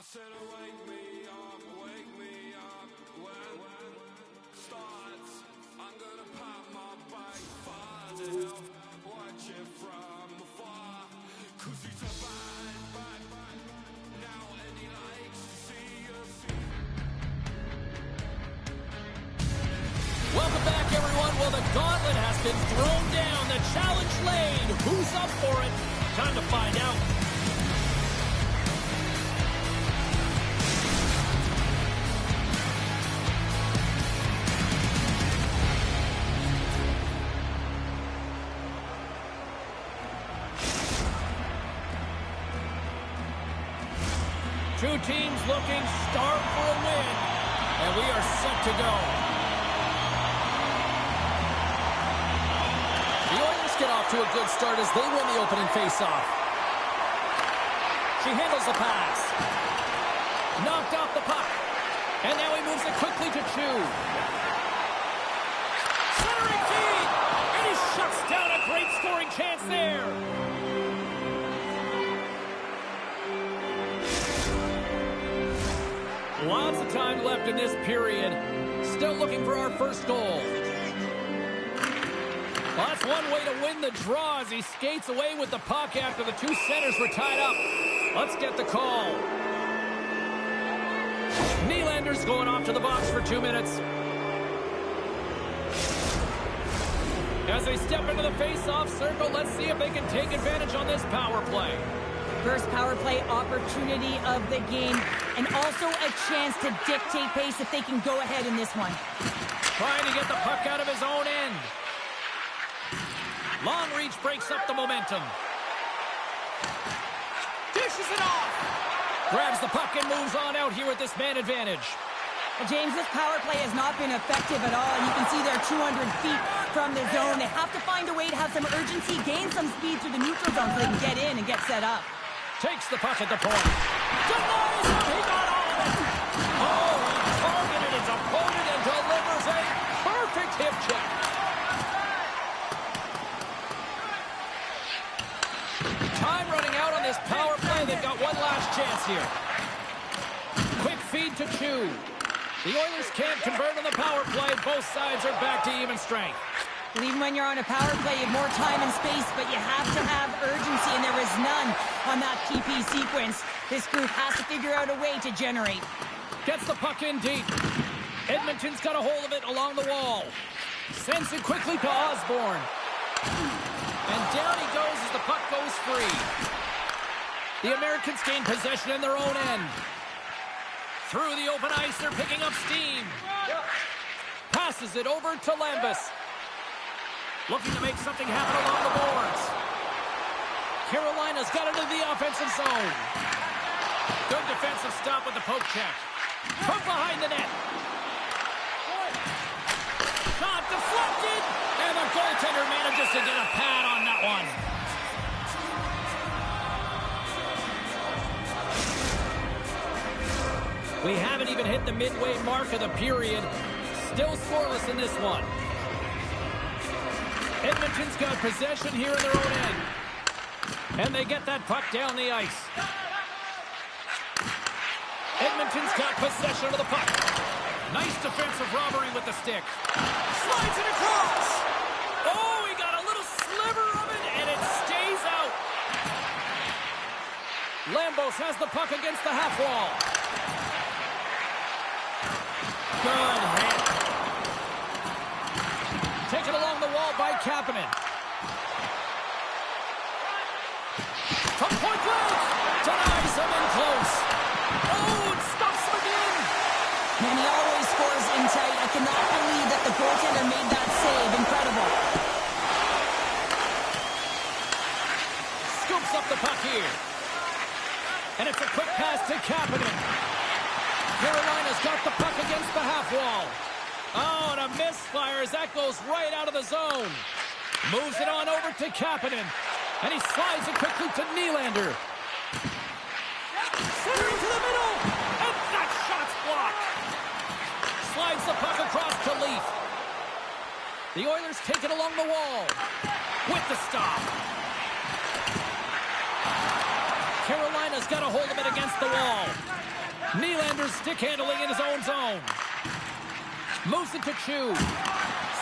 I said, wake me up when starts. I'm gonna pop my bike, find the hill, watch it from afar. Cause he's a bad, now and he likes to see us. Welcome back, everyone. Well, the gauntlet has been thrown down. The challenge laid. Who's up for it? Time to find out. Two teams looking starved for a win, and we are set to go. The Oilers get off off to a good start as they win the opening faceoff. She handles the pass. Knocked off the puck. And now he moves it quickly to Chu. Centering feed! And he shuts down a great scoring chance there. Lots of time left in this period. Still looking for our first goal. Well, that's one way to win the draw as he skates away with the puck after the two centers were tied up. Let's get the call. Nylander's going off to the box for 2 minutes. As they step into the face-off circle, let's see if they can take advantage on this power play. First power play opportunity of the game, and also a chance to dictate pace if they can go ahead in this one. Trying to get the puck out of his own end. Long reach breaks up the momentum. Dishes it off. Grabs the puck and moves on out here with this man advantage. James, this power play has not been effective at all, and you can see they're 200 feet from the zone. They have to find a way to have some urgency, gain some speed through the neutral zone so they can get in and get set up. Takes the puck at the point. Denies him. He got all of it. Oh, he targeted his opponent and delivers a perfect hip check. Time running out on this power play. They've got one last chance here. Quick feed to Chu. The Oilers can't convert on the power play. Both sides are back to even strength. Even when you're on a power play, you have more time and space, but you have to have urgency, and there is none on that PP sequence. This group has to figure out a way to generate. Gets the puck in deep. Edmonton's got a hold of it along the wall. Sends it quickly to Osborne. And down he goes as the puck goes free. The Americans gain possession in their own end. Through the open ice, they're picking up steam. Passes it over to Lambus. Looking to make something happen along the boards. Carolina's got into the offensive zone. Good defensive stop with the poke check. From behind the net. Shot deflected. And the goaltender manages to get a pad on that one. We haven't even hit the midway mark of the period. Still scoreless in this one. Edmonton's got possession here in their own end. And they get that puck down the ice. Edmonton's got possession of the puck. Nice defensive robbery with the stick. Slides it across. Oh, he got a little sliver of it, and it stays out. Lambos has the puck against the half wall. Good hit. Taken along the wall by Kapanen. From point blank. Denies him in close. Oh, it stops him again. And he always scores in tight. I cannot believe that the goaltender made that save. Incredible. Scoops up the puck here. And it's a quick pass to Kapanen. Carolina's got the puck against the half wall. Oh, and a misfire as that goes right out of the zone. Moves it on over to Kapanen. And he slides it quickly to Nylander. Centering to the middle. And that shot's blocked. Slides the puck across to Leaf. The Oilers take it along the wall. With the stop. Carolina's got a hold of it against the wall. Nylander's stick handling in his own zone. Moves it to Chu.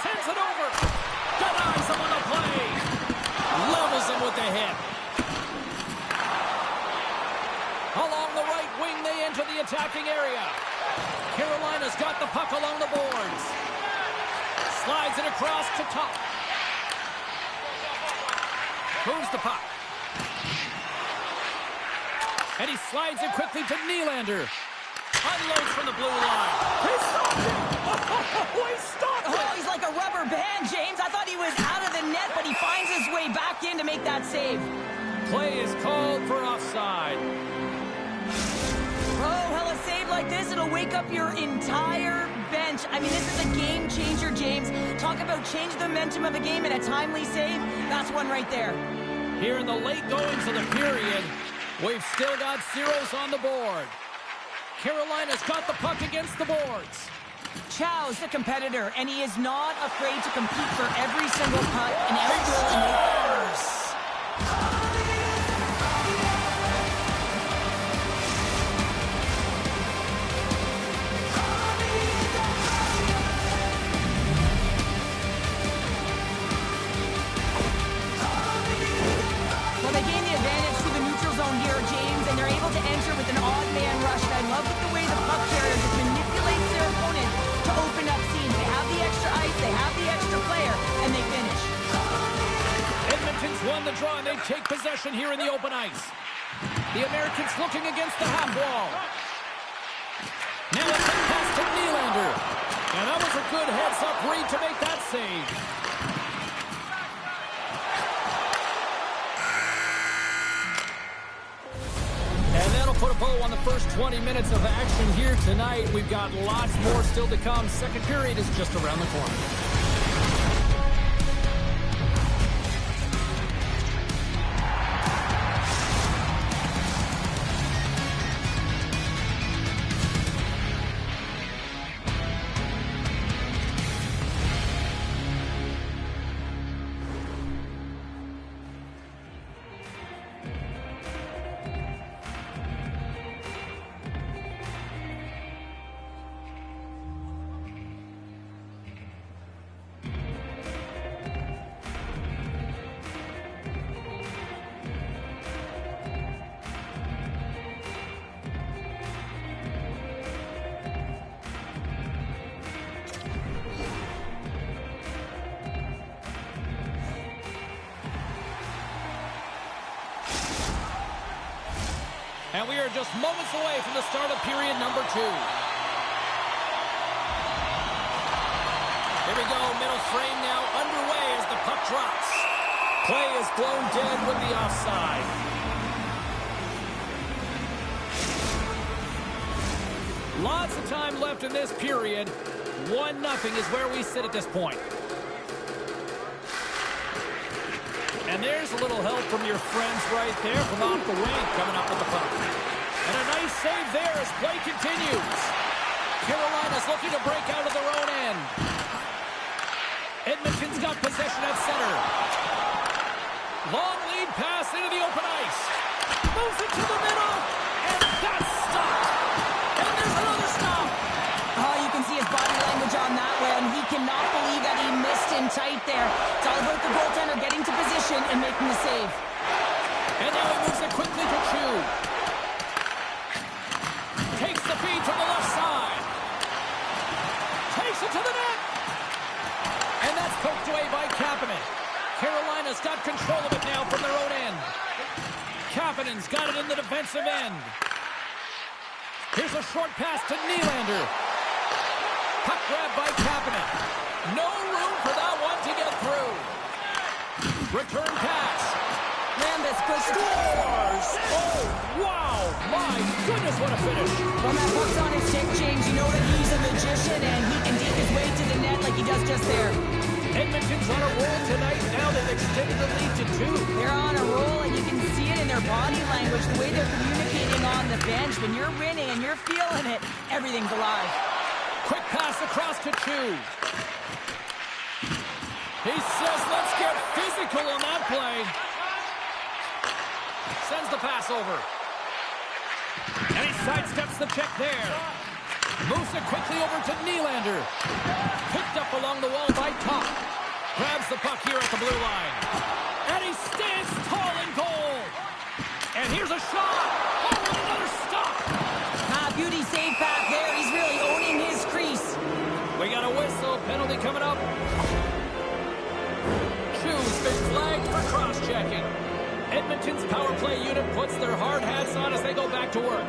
Sends it over. Denies him on the play. Levels him with the hit. Along the right wing, they enter the attacking area. Carolina's got the puck along the boards. Slides it across to top. Moves the puck. And he slides it quickly to Nylander. Unloads from the blue line. He stopped it! Oh, he stopped it! Oh, he's like a rubber band, James. I thought he was out of the net, but he finds his way back in to make that save. Play is called for offside. Oh, hell, a save like this, it'll wake up your entire bench. I mean, this is a game changer, James. talk about change the momentum of a game and a timely save. That's one right there. Here in the late goings of the period, we've still got zeros on the board. Carolina's got the puck against the boards. Chow's the competitor, and he is not afraid to compete for every single puck and every goal he makes. Well, they gain the advantage through the neutral zone here, James, and they're able to enter with an odd man rush. And I love the way the puck carrier just manipulates their opponent to open up seams. They have the extra ice, they have the extra player, and they finish. Edmonton's won the draw, and they take possession here in the open ice. The Americans looking against the half wall. Now a quick pass to Nylander. And that was a good heads-up read to make that save. And that'll put a bow on the first 20 minutes of action here tonight. We've got lots more still to come. Second period is just around the corner. And we are just moments away from the start of period number 2. Here we go, middle frame now underway as the puck drops. Play is blown dead with the offside. Lots of time left in this period. 1-0 is where we sit at this point. And there's a little help from your friends right there from off the wing coming up with the puck. And a nice save there as play continues. Carolina's looking to break out of their own end. Edmonton's got possession at center. Long lead pass into the open ice. Moves it to the middle. And that's stopped. And there's another stop. Oh, you can see his body language on that one. He cannot believe that he missed in tight there. It's all about the goaltender getting to position and making the save. And now he moves it quickly to Chu. Takes the feed to the left side. Takes it to the net. And that's poked away by Kapanen. Carolina's got control of it now from their own end. Kapanen's got it in the defensive end. Here's a short pass to Nylander. Puck grab by Kapanen. No room for that one to get through. Return pass. Lambus pushes. Scores! Oh, wow! My goodness, what a finish. When that puck's on his stick, James, you know that he's a magician and he can deke his way to the net like he does just there. Edmonton's on a roll tonight. Now they've extended the lead to 2. They're on a roll, and you can see it in their body language, the way they're communicating on the bench. When you're winning and you're feeling it, everything's alive. Quick pass across to Chu. He says, let's get physical on that play. Sends the pass over. And he sidesteps the check there. Moves it quickly over to Nylander. Picked up along the wall by Top. Grabs the puck here at the blue line. And he stands tall in goal. And here's a shot. Oh, and another stop. Beauty save back there. He's really owning his crease. We got a whistle. Penalty coming up. Chu's been flagged for cross-checking. Edmonton's power play unit puts their hard hats on as they go back to work.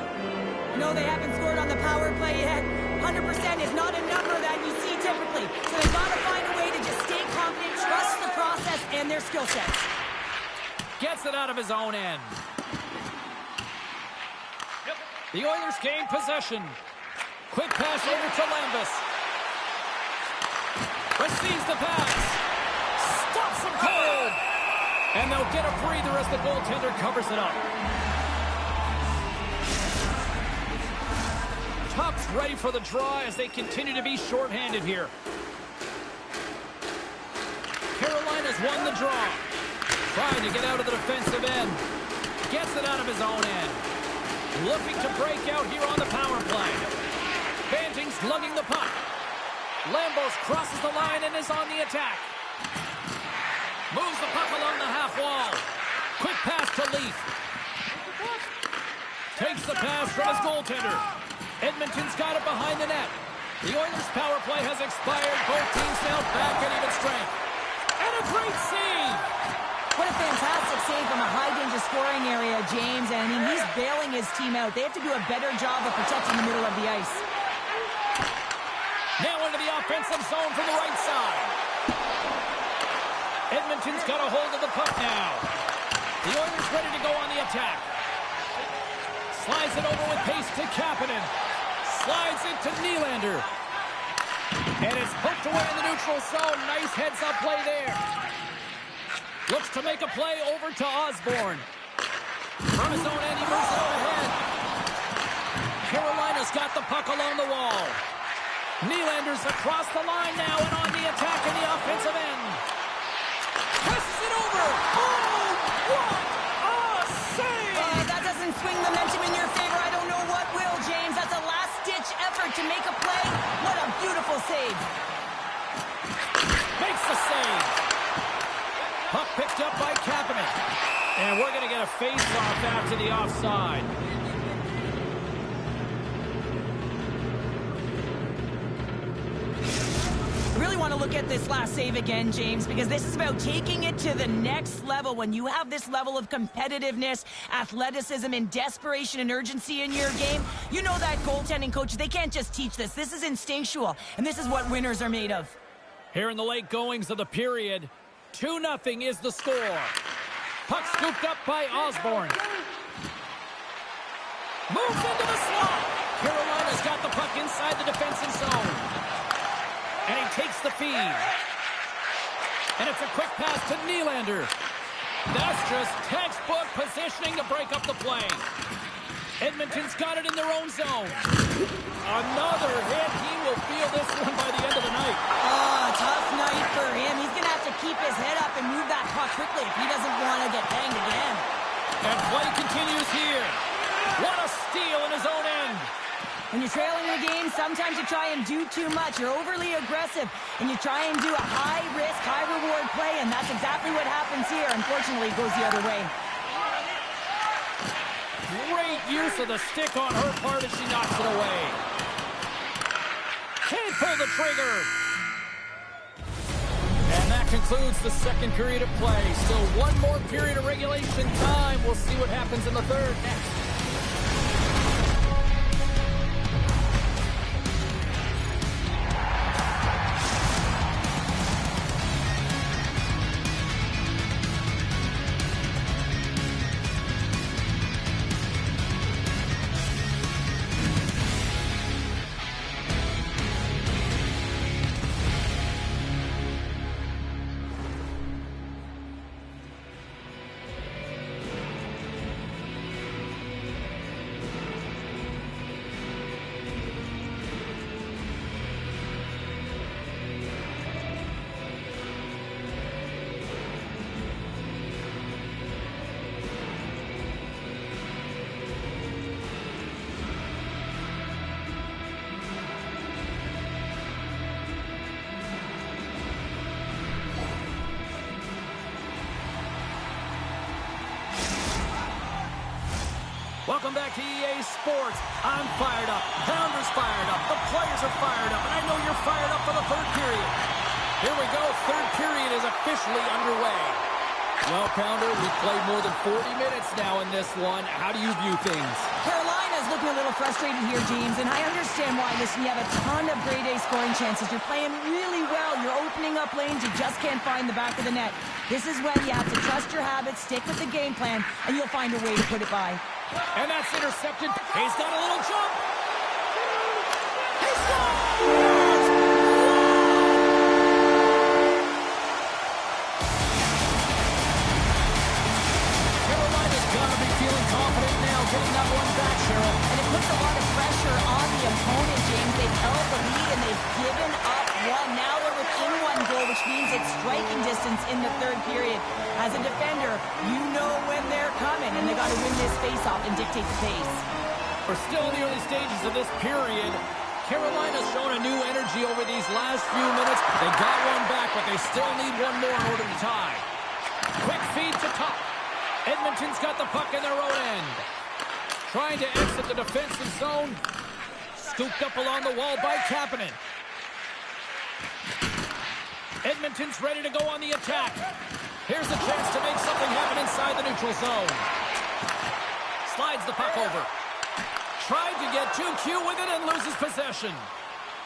No, they haven't scored on the power play yet. 100% is not a number that you see typically. So they've got to find a way to just stay confident, trust the process and their skill sets. Gets it out of his own end. The Oilers gain possession. Quick pass over to Lambus. Receives the pass. Stops him cold. And they'll get a breather as the goaltender covers it up. Top's ready for the draw as they continue to be shorthanded here. Carolina's won the draw. Trying to get out of the defensive end. Gets it out of his own end. Looking to break out here on the power play. Banting's lugging the puck. Lambos crosses the line and is on the attack. Moves the puck along the half wall. Quick pass to Leaf. Takes the pass from his goaltender. Edmonton's got it behind the net. The Oilers' power play has expired. Both teams now back at even strength. And a great save! What a fantastic save from a high-danger scoring area, James. And I mean, he's bailing his team out. They have to do a better job of protecting the middle of the ice. Now into the offensive zone from the right side. Edmonton's got a hold of the puck now. The Oilers ready to go on the attack. Slides it over with pace to Kapanen. Slides it to Nylander. And it's poked away in the neutral zone. Nice heads-up play there. Looks to make a play over to Osborne. From his own end, he moves it overhead. Carolina's got the puck along the wall. Nylander's across the line now and on the attack in the offensive end. Presses it over. Oh, what a save! That doesn't swing momentum in your favor. I don't know what will, James. That's a last-ditch effort to make a play. What a beautiful save. Makes the save. Puck picked up by Kapanen. And we're going to get a face-off after the offside. I really want to look at this last save again, James, because this is about taking it to the next level. When you have this level of competitiveness, athleticism, and desperation and urgency in your game, you know that goaltending coaches, they can't just teach this. This is instinctual, and this is what winners are made of. Here in the late goings of the period, 2-0 is the score. Puck scooped up by Osborne. Moves into the slot. Carolina's got the puck inside the defensive zone. And he takes the feed. And it's a quick pass to Nylander. That's just textbook positioning to break up the play. Edmonton's got it in their own zone. Another hit. He will feel this one by the end of the night. Tough night for him. He's going to have to keep his head up and move that puck quickly if he doesn't want to get banged again. And play continues here. What a steal in his own end. When you're trailing the game, sometimes you try and do too much. You're overly aggressive, and you try and do a high-risk, high-reward play, and that's exactly what happens here. Unfortunately, it goes the other way. Great use of the stick on her part as she knocks it away. Can't pull the trigger. And that concludes the second period of play. Still one more period of regulation time. We'll see what happens in the third next. Welcome back to EA Sports. I'm fired up. Pounder's fired up. The players are fired up. And I know you're fired up for the third period. Here we go. Third period is officially underway. Well, Pounder, we've played more than 40 minutes now in this one. How do you view things? Carolina's looking a little frustrated here, James, and I understand why. Listen, you have a ton of grade A scoring chances. You're playing really well. You're opening up lanes. You just can't find the back of the net. This is when you have to trust your habits, stick with the game plan, and you'll find a way to put it by. And that's intercepted. He's got a little jump. He scores! which means it's striking distance in the third period. As a defender, you know when they're coming, and they got to win this face-off and dictate the pace. We're still in the early stages of this period. Carolina's shown a new energy over these last few minutes. They got one back, but they still need one more in order to tie. Quick feed to top. Edmonton's got the puck in their own end. Trying to exit the defensive zone. Scooped up along the wall by Kapanen. Edmonton's ready to go on the attack. Here's a chance to make something happen inside the neutral zone. Slides the puck over. Tried to get too cute with it and loses possession.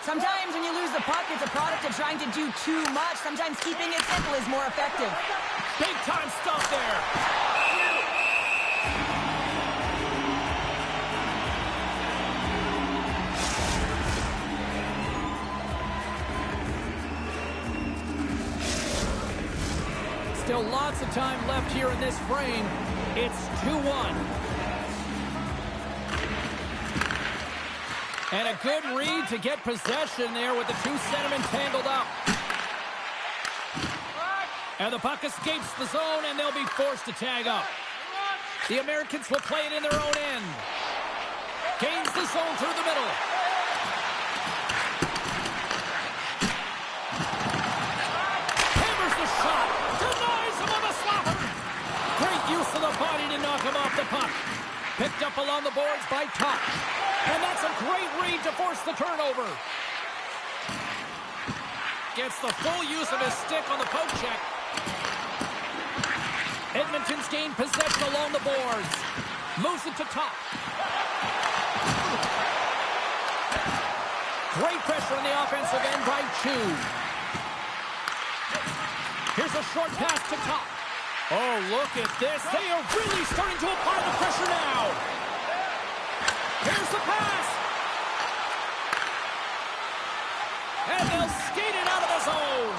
Sometimes when you lose the puck, it's a product of trying to do too much. Sometimes keeping it simple is more effective. Big time stuff there. Still lots of time left here in this frame. It's 2-1. And a good read to get possession there with the two centermen tangled up. And the puck escapes the zone, and they'll be forced to tag up. The Americans will play it in their own end. Gains the zone through the middle. Hammers the shot. Denies him on the slapper. Great use of the body to knock him off the puck. Picked up along the boards by Top. And that's a great read to force the turnover. Gets the full use of his stick on the poke check. Edmonton's gained possession along the boards. Moves it to Top. Great pressure on the offensive end by Chu. Here's a short pass to Top. Oh, look at this. They are really starting to apply the pressure now. Here's the pass. And they'll skate it out of the zone.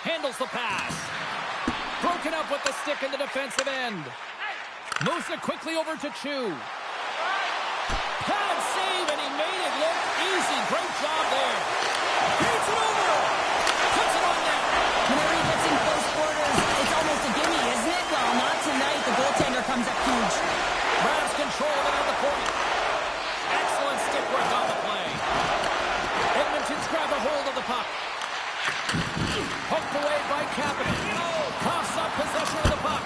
Handles the pass. Broken up with the stick in the defensive end. Moves it quickly over to Chu. Pad save, and he made it look easy. Great job there. Beats it over. Puts it on net. Whenever he gets in close quarters, it's almost a gimme, isn't it? Well, not tonight. The goaltender comes up huge. Grabs control of it on the point. Excellent stick work on the play. Edmonton's grabbed a hold of the puck. Poked away by Kapanen. Coughs up possession of the puck.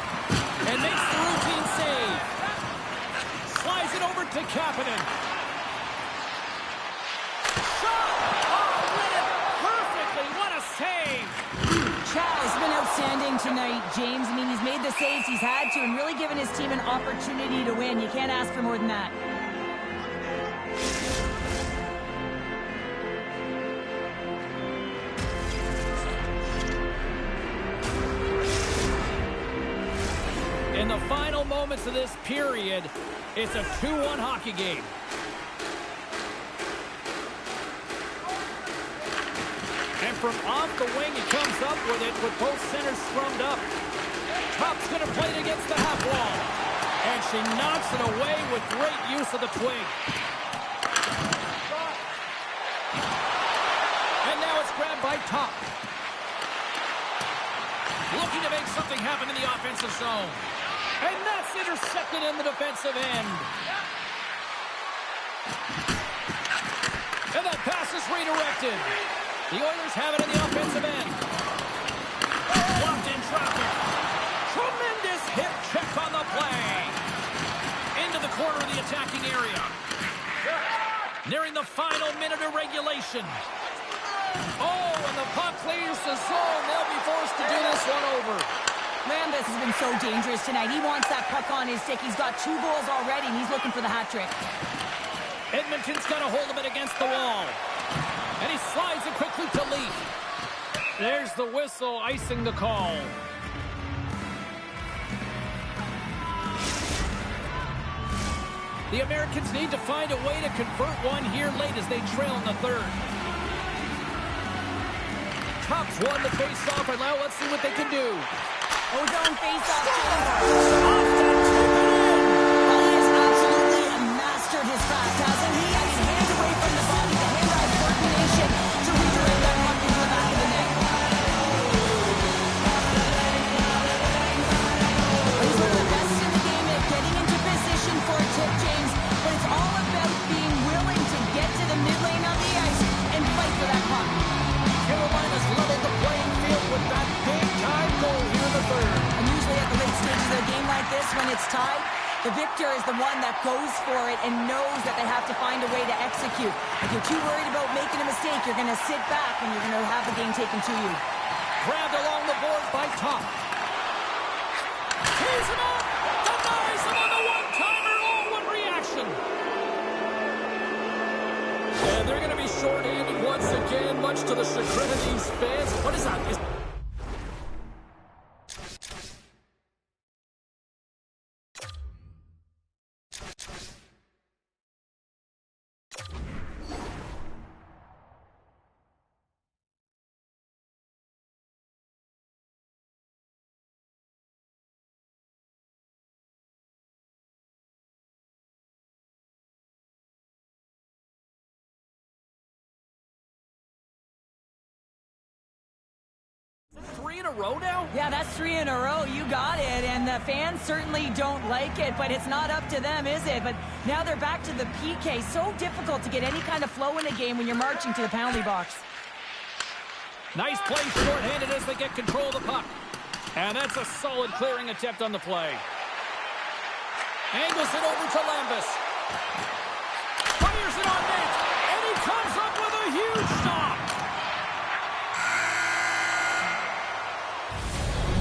And makes the routine save. Slides it over to Kapanen. Shot! Oh, read it perfectly. What a save! Chow's been outstanding tonight, James. I mean, he's made the saves he's had to and really given his team an opportunity to win. You can't ask for more than that. In the final moments of this period, it's a 2-1 hockey game. And from off the wing, he comes up with it with both centers scrummed up. Top's going to play it against the half wall. And she knocks it away with great use of the twig. And now it's grabbed by Top. Looking to make something happen in the offensive zone. And that's intercepted in the defensive end. And that pass is redirected. The Oilers have it in the offensive end. Blocked in traffic. Tremendous hip check on the play. Into the corner of the attacking area. Nearing the final minute of regulation. Oh, and the puck leaves the zone. They'll be forced to do this one over. Man, this has been so dangerous tonight. He wants that puck on his stick. He's got 2 goals already, and he's looking for the hat trick. Edmonton's got a hold of it against the wall. And he slides it quickly to Leaf. There's the whistle, icing the call. The Americans need to find a way to convert one here late as they trail in the third. Top's won the face-off, and now let's see what they can do. Ozone face-off. He has absolutely mastered his craft, hasn't he? I mean, hands away from the body, the hand-eye coordination to redirect that puck into the back of the net. it's tied, the victor is the one that goes for it and knows that they have to find a way to execute. If you're too worried about making a mistake, you're going to sit back and you're going to have the game taken to you. Grabbed along the board by Top. Tees him up! Denies him on the one-timer! Oh, what reaction! And they're going to be short-handed once again, much to the chagrin of these fans. What is that? Three in a row now? Yeah, that's 3 in a row. You got it. And the fans certainly don't like it, but it's not up to them, is it? But now they're back to the PK. So difficult to get any kind of flow in a game when you're marching to the penalty box. Nice play short-handed as they get control of the puck. And that's a solid clearing attempt on the play. Angles it over to Lambus. Fires it on net. And he comes up with a huge stop.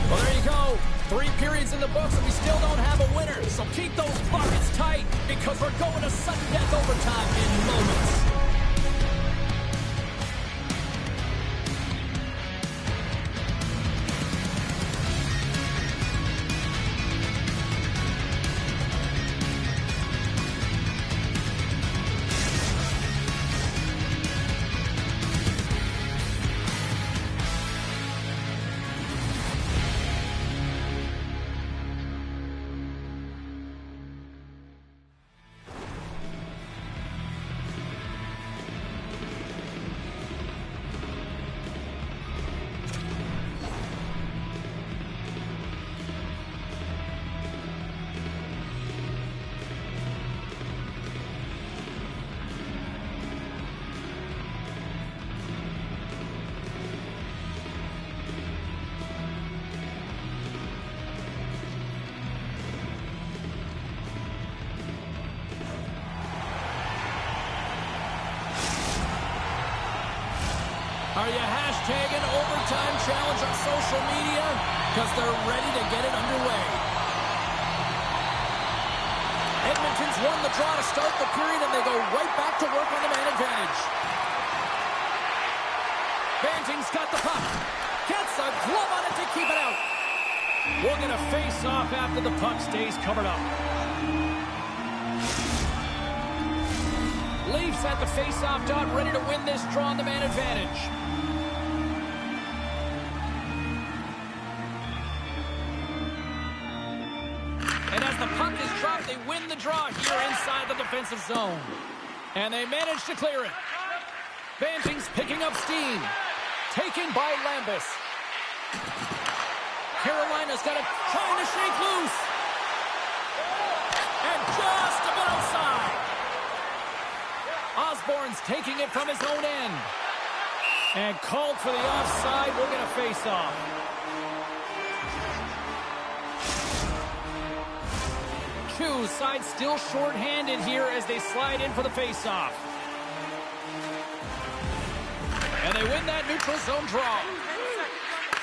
Well, there you go. 3 periods in the books, and we still don't have a winner. So keep those buckets tight, because we're going to sudden death overtime in moments. Are you hashtagging overtime challenge on social media? Because they're ready to get it underway. Edmonton's won the draw to start the period, and they go right back to work on the man advantage. Banting's got the puck. Gets a glove on it to keep it out. We're going to face off after the puck stays covered up. Leafs at the face-off dot, ready to win this draw on the man advantage. And as the puck is dropped, they win the draw here inside the defensive zone. And they manage to clear it. Banting's picking up steam. Taken by Lambus. Carolina's got it, trying to shake loose. And just a bit outside. Osborne's taking it from his own end. And called for the offside. We're going to face off. Two sides still short-handed here as they slide in for the face-off. And they win that neutral zone draw.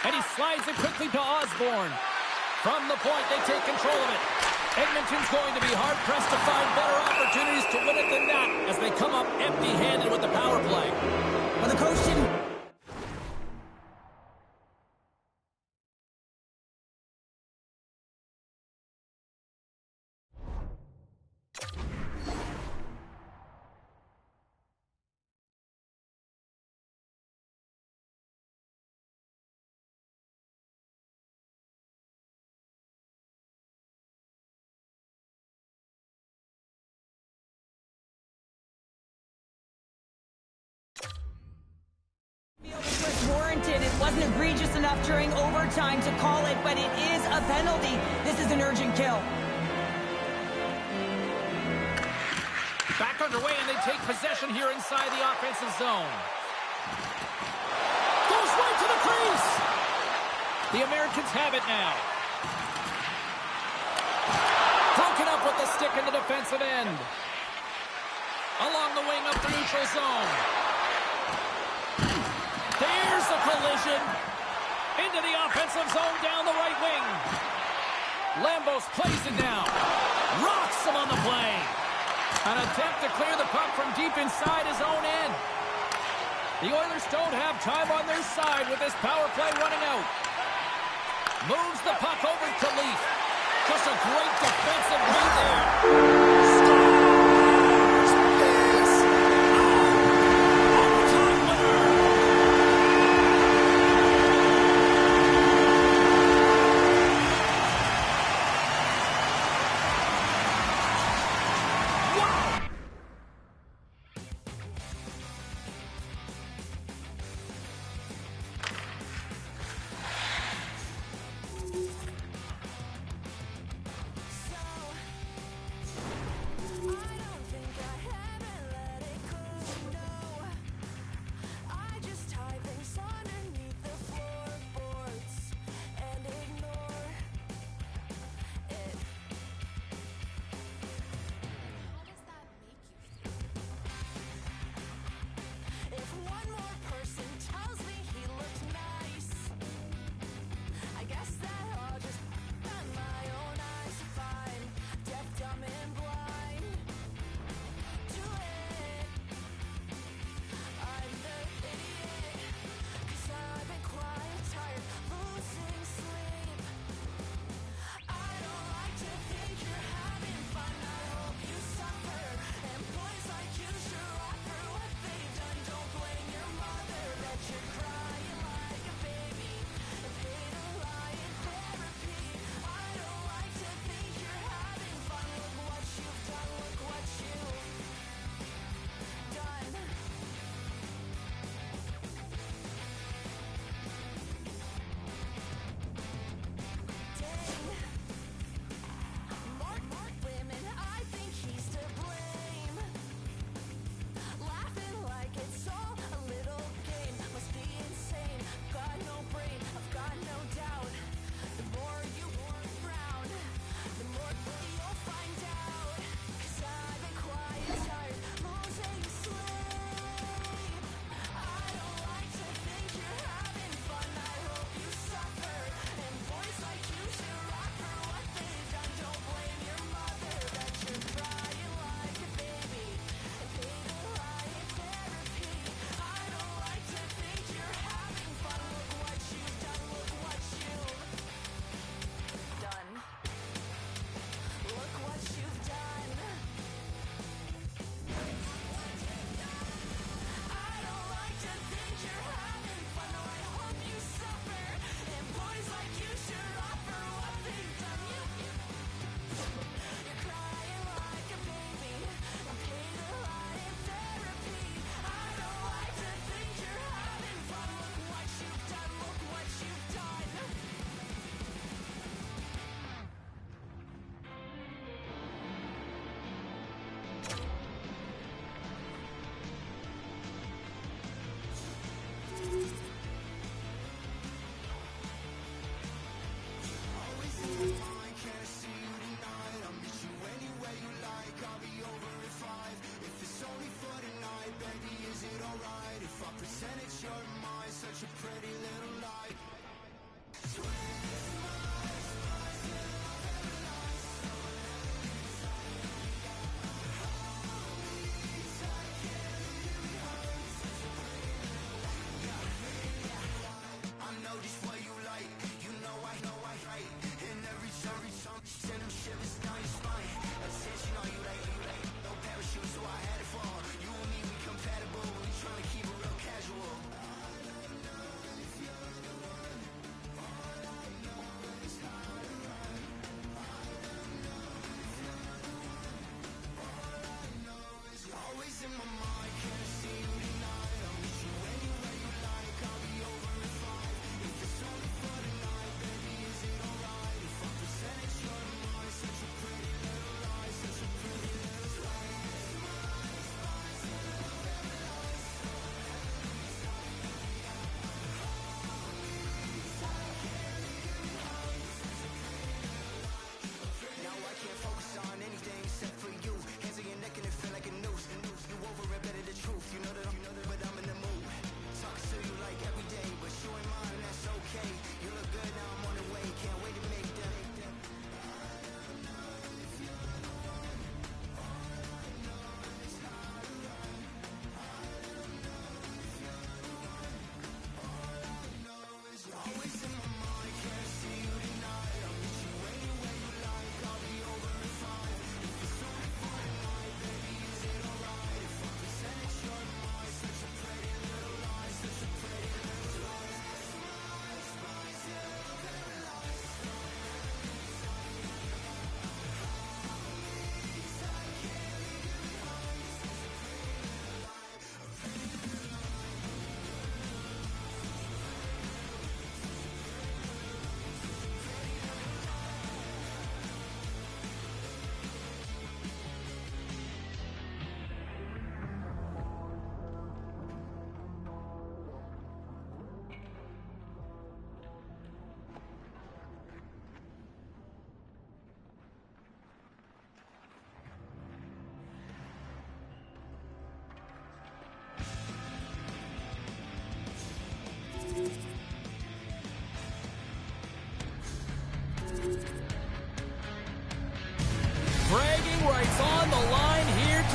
And he slides it quickly to Osborne. From the point, they take control of it. Edmonton's going to be hard-pressed to find better opportunities to win it than that as they come up empty-handed with the power play. Well, the coach didn't... warranted. It wasn't egregious enough during overtime to call it, but it is a penalty. This is an urgent kill. Back underway, and they take possession here inside the offensive zone. Goes right to the crease. The Americans have it now. Broken up with the stick in the defensive end. Along the wing up the neutral zone. There's the collision. Into the offensive zone down the right wing. Lambos plays it down. Rocks him on the play. An attempt to clear the puck from deep inside his own end. The Oilers don't have time on their side with this power play running out. Moves the puck over to Leaf. Just a great defensive read there. Scores! It's overtime winner! Wow!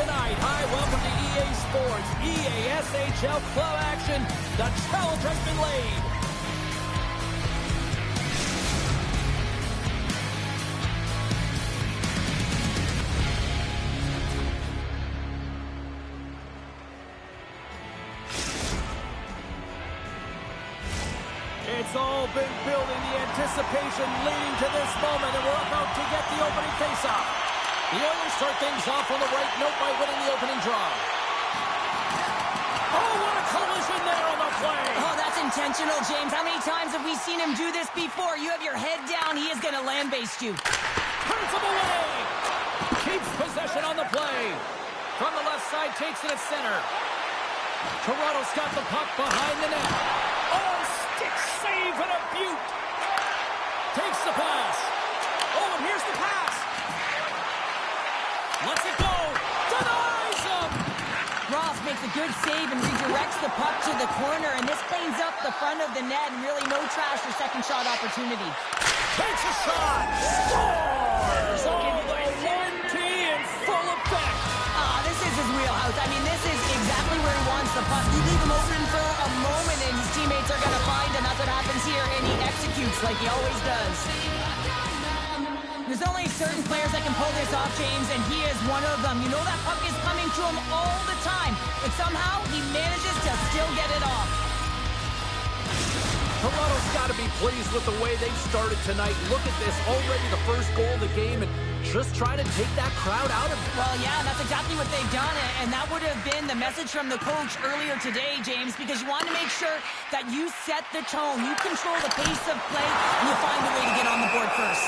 tonight. Hi, welcome to EA Sports, EA SHL Club action. The challenge has been laid. It's all been building, the anticipation leading to this moment, and we're about to get the opening faceoff. The Oilers start things off on the right note by winning the opening draw. Oh, what a collision there on the play! Oh, that's intentional, James. How many times have we seen him do this before? You have your head down, he is going to land-baste you. Turns him away! Keeps possession on the play. From the left side, takes it at center. Toronto's got the puck behind the net. Oh, stick save and a beaut. Takes the pass. Oh, and here's the pass. Lets it go. Denies him. Ross makes a good save and redirects the puck to the corner, and this cleans up the front of the net, and really no trash for second shot opportunity. Takes a shot. Scores. Oh, the 1T in full effect. This is his wheelhouse. I mean, this is exactly where he wants the puck. You leave him open for a moment, and his teammates are going to find him. That's what happens here, and he executes like he always does. There's only certain players that can pull this off, James, and he is one of them. You know that puck is coming to him all the time, but somehow he manages to still get it off. Toronto's got to be pleased with the way they've started tonight. Look at this, already the first goal of the game, and just trying to take that crowd out of it. Well, yeah, that's exactly what they've done, and that would have been the message from the coach earlier today, James, because you want to make sure that you set the tone, you control the pace of play, and you find a way to get on the board first.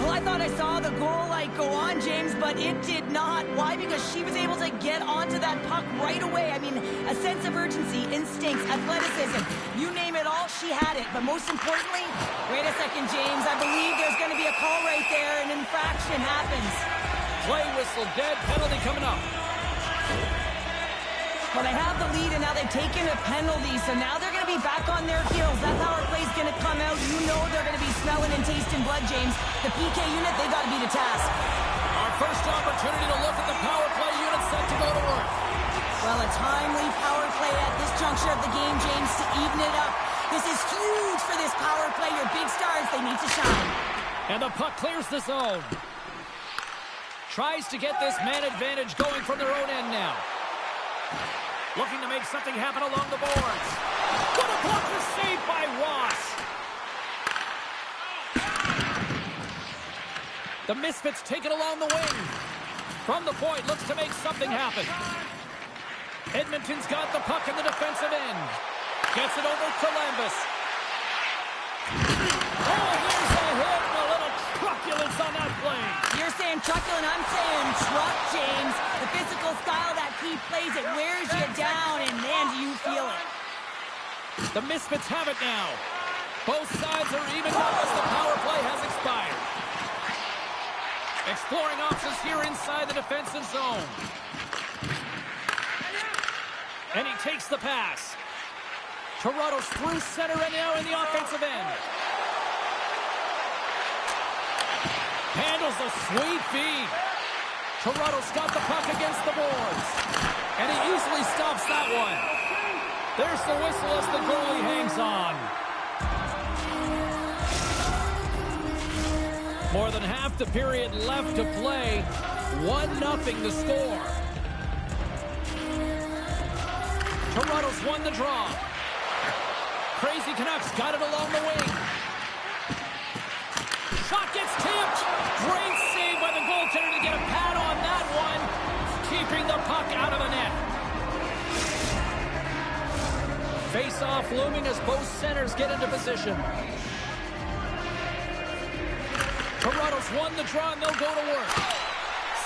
Well, I thought I saw the goal light go on, James, but it did not. Why? Because she was able to get onto that puck right away. I mean, a sense of urgency, instincts, athleticism, you name it all, she had it. But most importantly, wait a second, James, I believe there's going to be a call right there. An infraction happens. Play whistle, dead, penalty coming up. Well, they have the lead, and now they've taken a penalty, so now they're going to be back on their heels. That power play is going to come out. You know they're going to be smelling and tasting blood, James. The PK unit, they've got to be the task. Our first opportunity to look at the power play unit set to go to work. Well, a timely power play at this juncture of the game, James, to even it up. This is huge for this power play. Your big stars, they need to shine. And the puck clears the zone. Tries to get this man advantage going from their own end now. Looking to make something happen along the boards. What a blocker save by Ross. The Misfits take it along the wing. From the point, looks to make something happen. Edmonton's got the puck in the defensive end. Gets it over to Lambus. Oh, here's a hit and a little truculence on that play. You're saying truculent, I'm saying truck, James. The physical style that he plays, it wears you down, and man, do you feel it. The Misfits have it now. Both sides are even up as the power play has expired. Exploring options here inside the defensive zone. And he takes the pass. Toronto's through center and now in the offensive end. Handles a sweet feed. Toronto's got the puck against the boards. And he easily stops that one. There's the whistle as the goalie hangs on. More than half the period left to play. 1-0 the score. Toronto's won the draw. Crazy Canucks got it along the wing. Shot gets tipped. Great save by the goaltender to get a pad on that one. Keeping the puck out of the net. Face-off looming as both centers get into position. Toronto's won the draw and they'll go to work.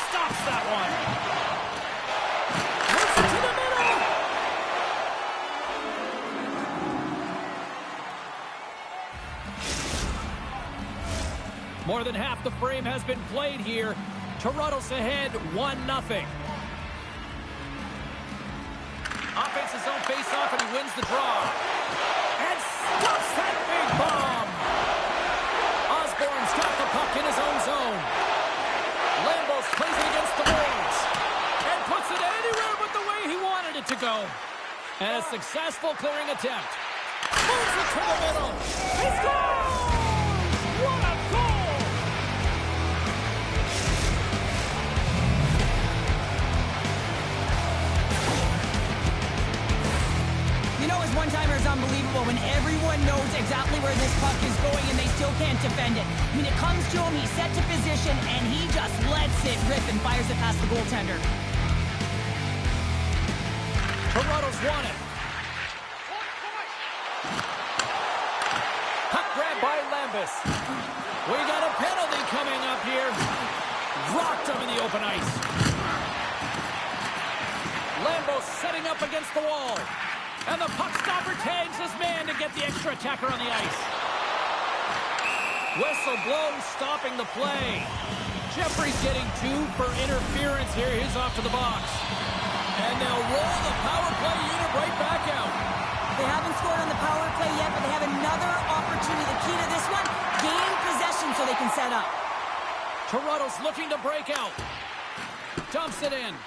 Stops that one. Puts it to the middle. More than half the frame has been played here. Toronto's ahead 1-0. Offense his own face-off and he wins the draw. And stops that big bomb. Osborne's got the to go. And a successful clearing attempt. Moves it to the middle. He scores! What a goal! You know, his one-timer is unbelievable when everyone knows exactly where this puck is going and they still can't defend it. I mean, it comes to him, he's set to position, and he just lets it rip and fires it past the goaltender. Toronto's won it. Puck grab by Lambus. We got a penalty coming up here. Rocked him in the open ice. Lambos setting up against the wall. And the puck stopper tags his man to get the extra attacker on the ice. Whistle blows, stopping the play. Jeffrey's getting 2 for interference here. He's off to the box. And they'll roll the power play unit right back out. They haven't scored on the power play yet, but they have another opportunity. The key to this one, gain possession so they can set up. Toronto's looking to break out. Dumps it in.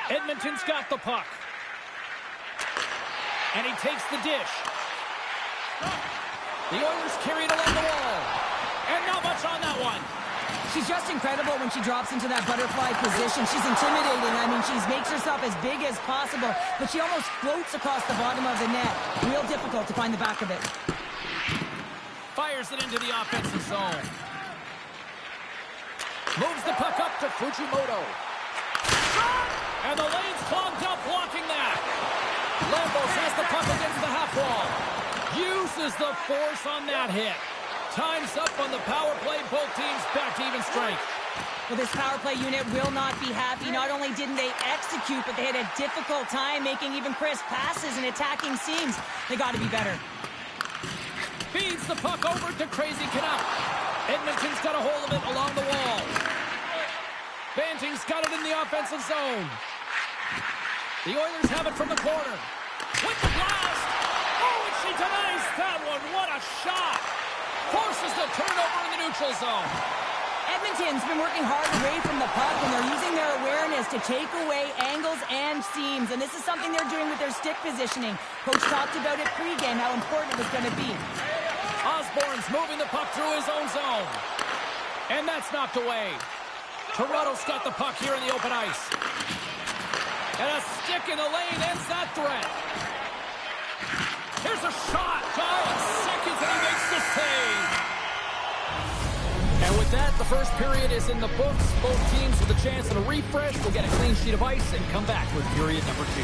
Edmonton's got the puck. And he takes the dish. The Oilers carry it along the wall. And not much on that one. She's just incredible when she drops into that butterfly position. She's intimidating. I mean, she makes herself as big as possible, but she almost floats across the bottom of the net. Real difficult to find the back of it. Fires it into the offensive zone. Moves the puck up to Fujimoto. And the lane's clogged up, blocking that. Lambos has the puck against the half wall. Uses the force on that hit. Time's up on the power play. Both teams back to even strength. Well, this power play unit will not be happy. Not only didn't they execute, but they had a difficult time making even crisp passes and attacking seams. They got to be better. Feeds the puck over to Crazy Canuck. Edmonton's got a hold of it along the wall. Banting's got it in the offensive zone. The Oilers have it from the corner. With the blast! Oh, and she denies that one. What a shot! Forces the turnover in the neutral zone. Edmonton's been working hard away from the puck, and they're using their awareness to take away angles and seams. And this is something they're doing with their stick positioning. Coach talked about it pregame, how important it was going to be. Osborne's moving the puck through his own zone. And that's knocked away. Toronto's got the puck here in the open ice. And a stick in the lane ends that threat. Here's a shot. Giant seconds, and he makes the save. And with that, the first period is in the books. Both teams with a chance at a refresh will get a clean sheet of ice and come back with period number 2.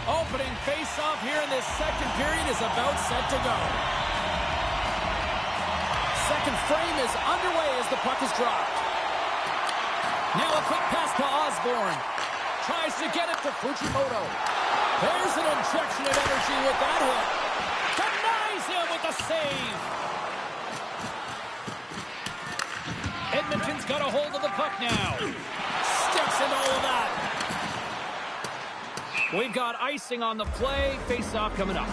Opening face-off here in this second period is about set to go. Second frame is underway as the puck is dropped. Now a quick pass to Osborne. Tries to get it to Fujimoto. There's an injection of energy with that hit. Denies him with the save. Edmonton's got a hold of the puck now. Sticks into all of that. We've got icing on the play. Face-off coming up.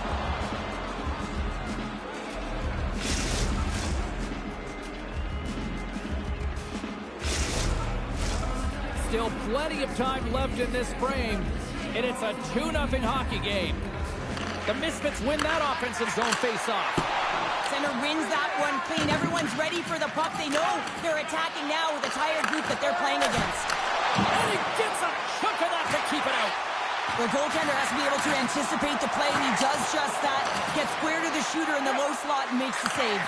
Still plenty of time left in this frame, and it's a 2-0 hockey game. The Misfits win that offensive zone face-off. Center wins close that one clean. Everyone's ready for the puck. They know they're attacking now with a tired group that they're playing against. And he gets a chunk of that to keep it out. The goaltender has to be able to anticipate the play, and he does just that. Gets square to the shooter in the low slot and makes the save.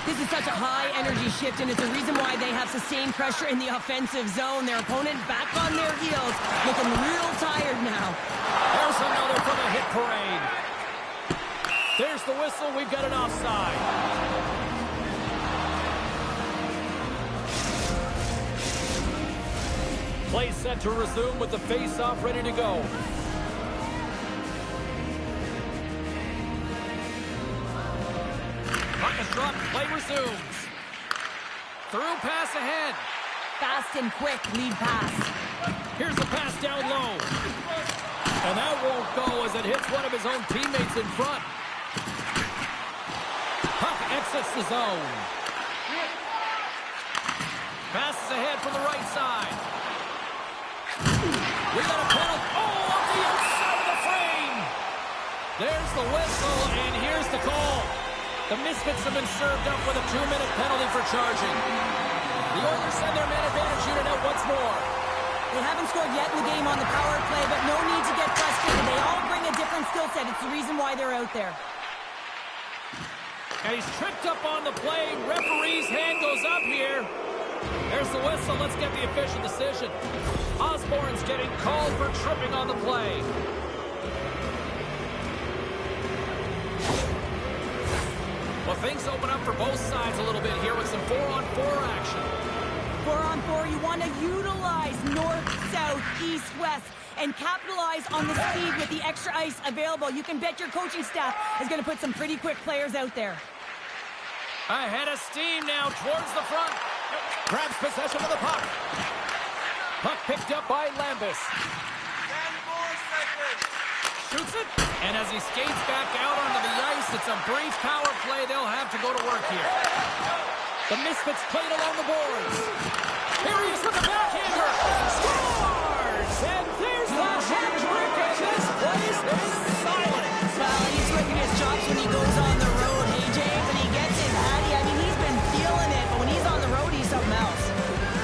This is such a high-energy shift, and it's a reason why they have sustained pressure in the offensive zone. Their opponent back on their heels, looking real tired now. There's another for the hit parade. There's the whistle. We've got an offside. Play set to resume with the face-off ready to go. Puck is dropped. Play resumes. Through pass ahead. Fast and quick lead pass. Here's the pass down low. And that won't go as it hits one of his own teammates in front. Puck exits the zone. Passes ahead from the right side. We got a penalty. Oh, off the outside of the frame. There's the whistle, and here's the call. The Misfits have been served up with a 2-minute penalty for charging. The Oilers send their man advantage unit out once more. They haven't scored yet in the game on the power play, but no need to get frustrated. They all bring a different skill set. It's the reason why they're out there. And he's tripped up on the play. Referee's hand goes up here. There's the whistle. Let's get the official decision. Osborne's getting called for tripping on the play. Well, things open up for both sides a little bit here with some 4-on-4 action. 4-on-4, you want to utilize north, south, east, west, and capitalize on the speed with the extra ice available. You can bet your coaching staff is going to put some pretty quick players out there. Ahead of steam now towards the front. Grabs possession of the puck. Puck picked up by Lambus. 10 more seconds. Shoots it. And as he skates back out onto the ice, it's a brief power play. They'll have to go to work here. The Misfits played along the boards. Here he is with the backhander. Scores! And there's the hat trick, and this place is silent. Well, he's working his chops when he goes on the road, hey, James, and he gets his hattie. I mean, he's been feeling it, but when he's on the road, he's something else.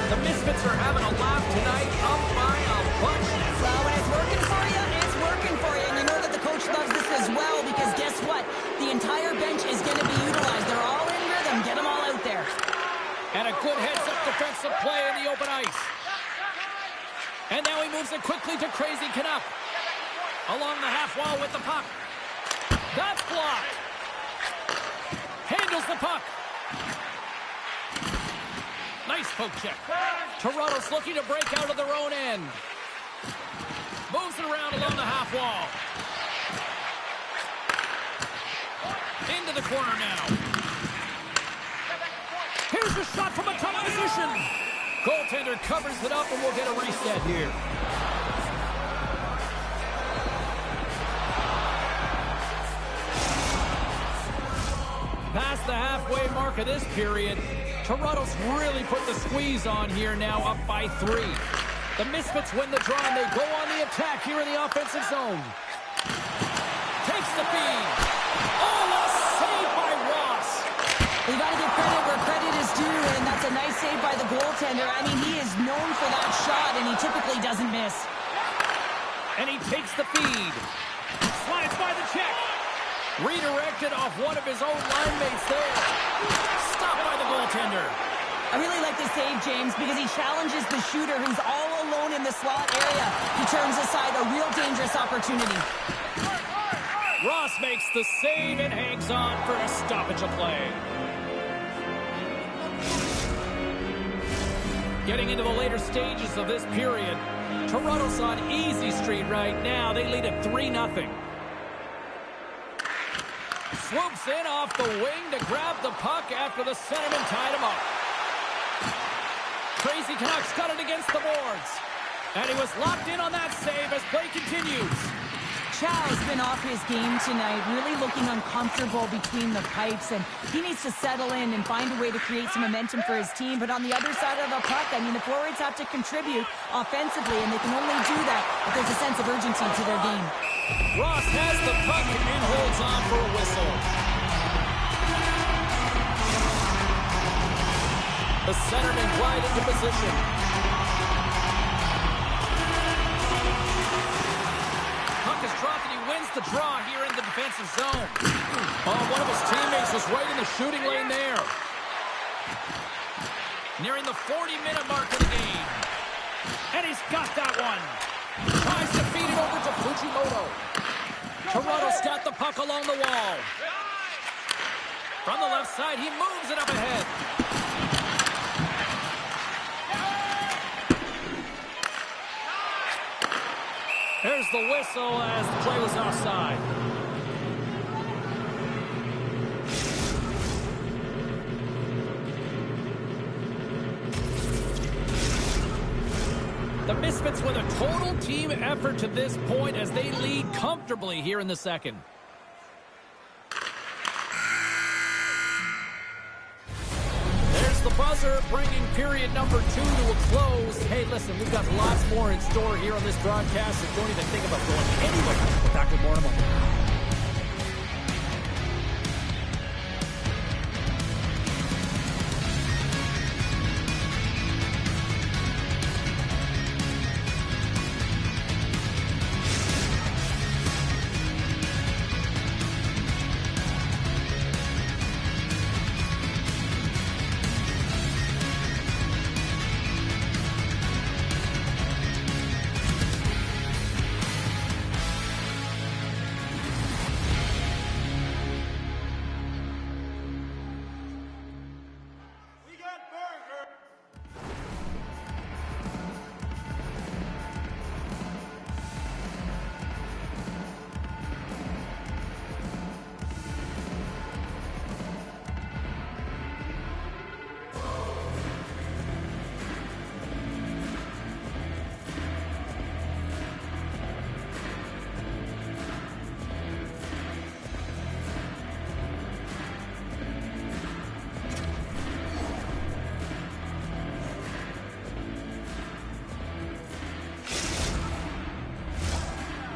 The Misfits are having a laugh tonight, up by a bunch. Well, when it's working for you, it's working for you. And you know that the coach loves this as well, because guess what? The entire bench is going to be utilized. They're all in rhythm. Get them all out there. And a good heads-up defensive play in the open ice. And now he moves it quickly to Crazy Canuck. Along the half wall with the puck. That's blocked. Handles the puck. Nice poke check. Toronto's looking to break out of their own end. Moves it around along the half wall. Into the corner now. Here's a shot from a tough position. Goaltender covers it up, and we'll get a reset here. Past the halfway mark of this period, Toronto's really put the squeeze on here now, up by 3. The Misfits win the draw, and they go on the attack here in the offensive zone. Takes the feed. Oh, a save by Ross. You got to give credit where credit is due, and that's a nice save by the goaltender. I mean, he is known for that shot, and he typically doesn't miss. And he takes the feed. Slides by the check. Redirected off one of his own line mates there. Stopped by the goaltender. I really like this save, James, because he challenges the shooter who's all alone in the slot area. He turns aside a real dangerous opportunity. Ross makes the save and hangs on for a stoppage of play. Getting into the later stages of this period, Toronto's on easy street right now. They lead at 3-0. Swoops in off the wing to grab the puck after the centerman tied him up. Crazy Canucks got it against the boards. And he was locked in on that save as play continues. Chow's been off his game tonight, really looking uncomfortable between the pipes, and he needs to settle in and find a way to create some momentum for his team. But on the other side of the puck, I mean, the forwards have to contribute offensively, and they can only do that if there's a sense of urgency to their game. Ross has the puck and holds on for a whistle. The centerman glide into position. Puck is dropped and he wins the draw here in the defensive zone. Oh, one of his teammates was right in the shooting lane there. Nearing the 40-minute mark of the game. And he's got that one. Tries to feed it over to Fujimoto. Toronto's got the puck along the wall. From the left side, he moves it up ahead. There's the whistle as the play was offside. The Misfits with a total team effort to this point as they lead comfortably here in the second. There's the buzzer, bringing period number 2 to a close. Hey, listen, we've got lots more in store here on this broadcast, so don't even think about going anywhere. We're back with more in a moment.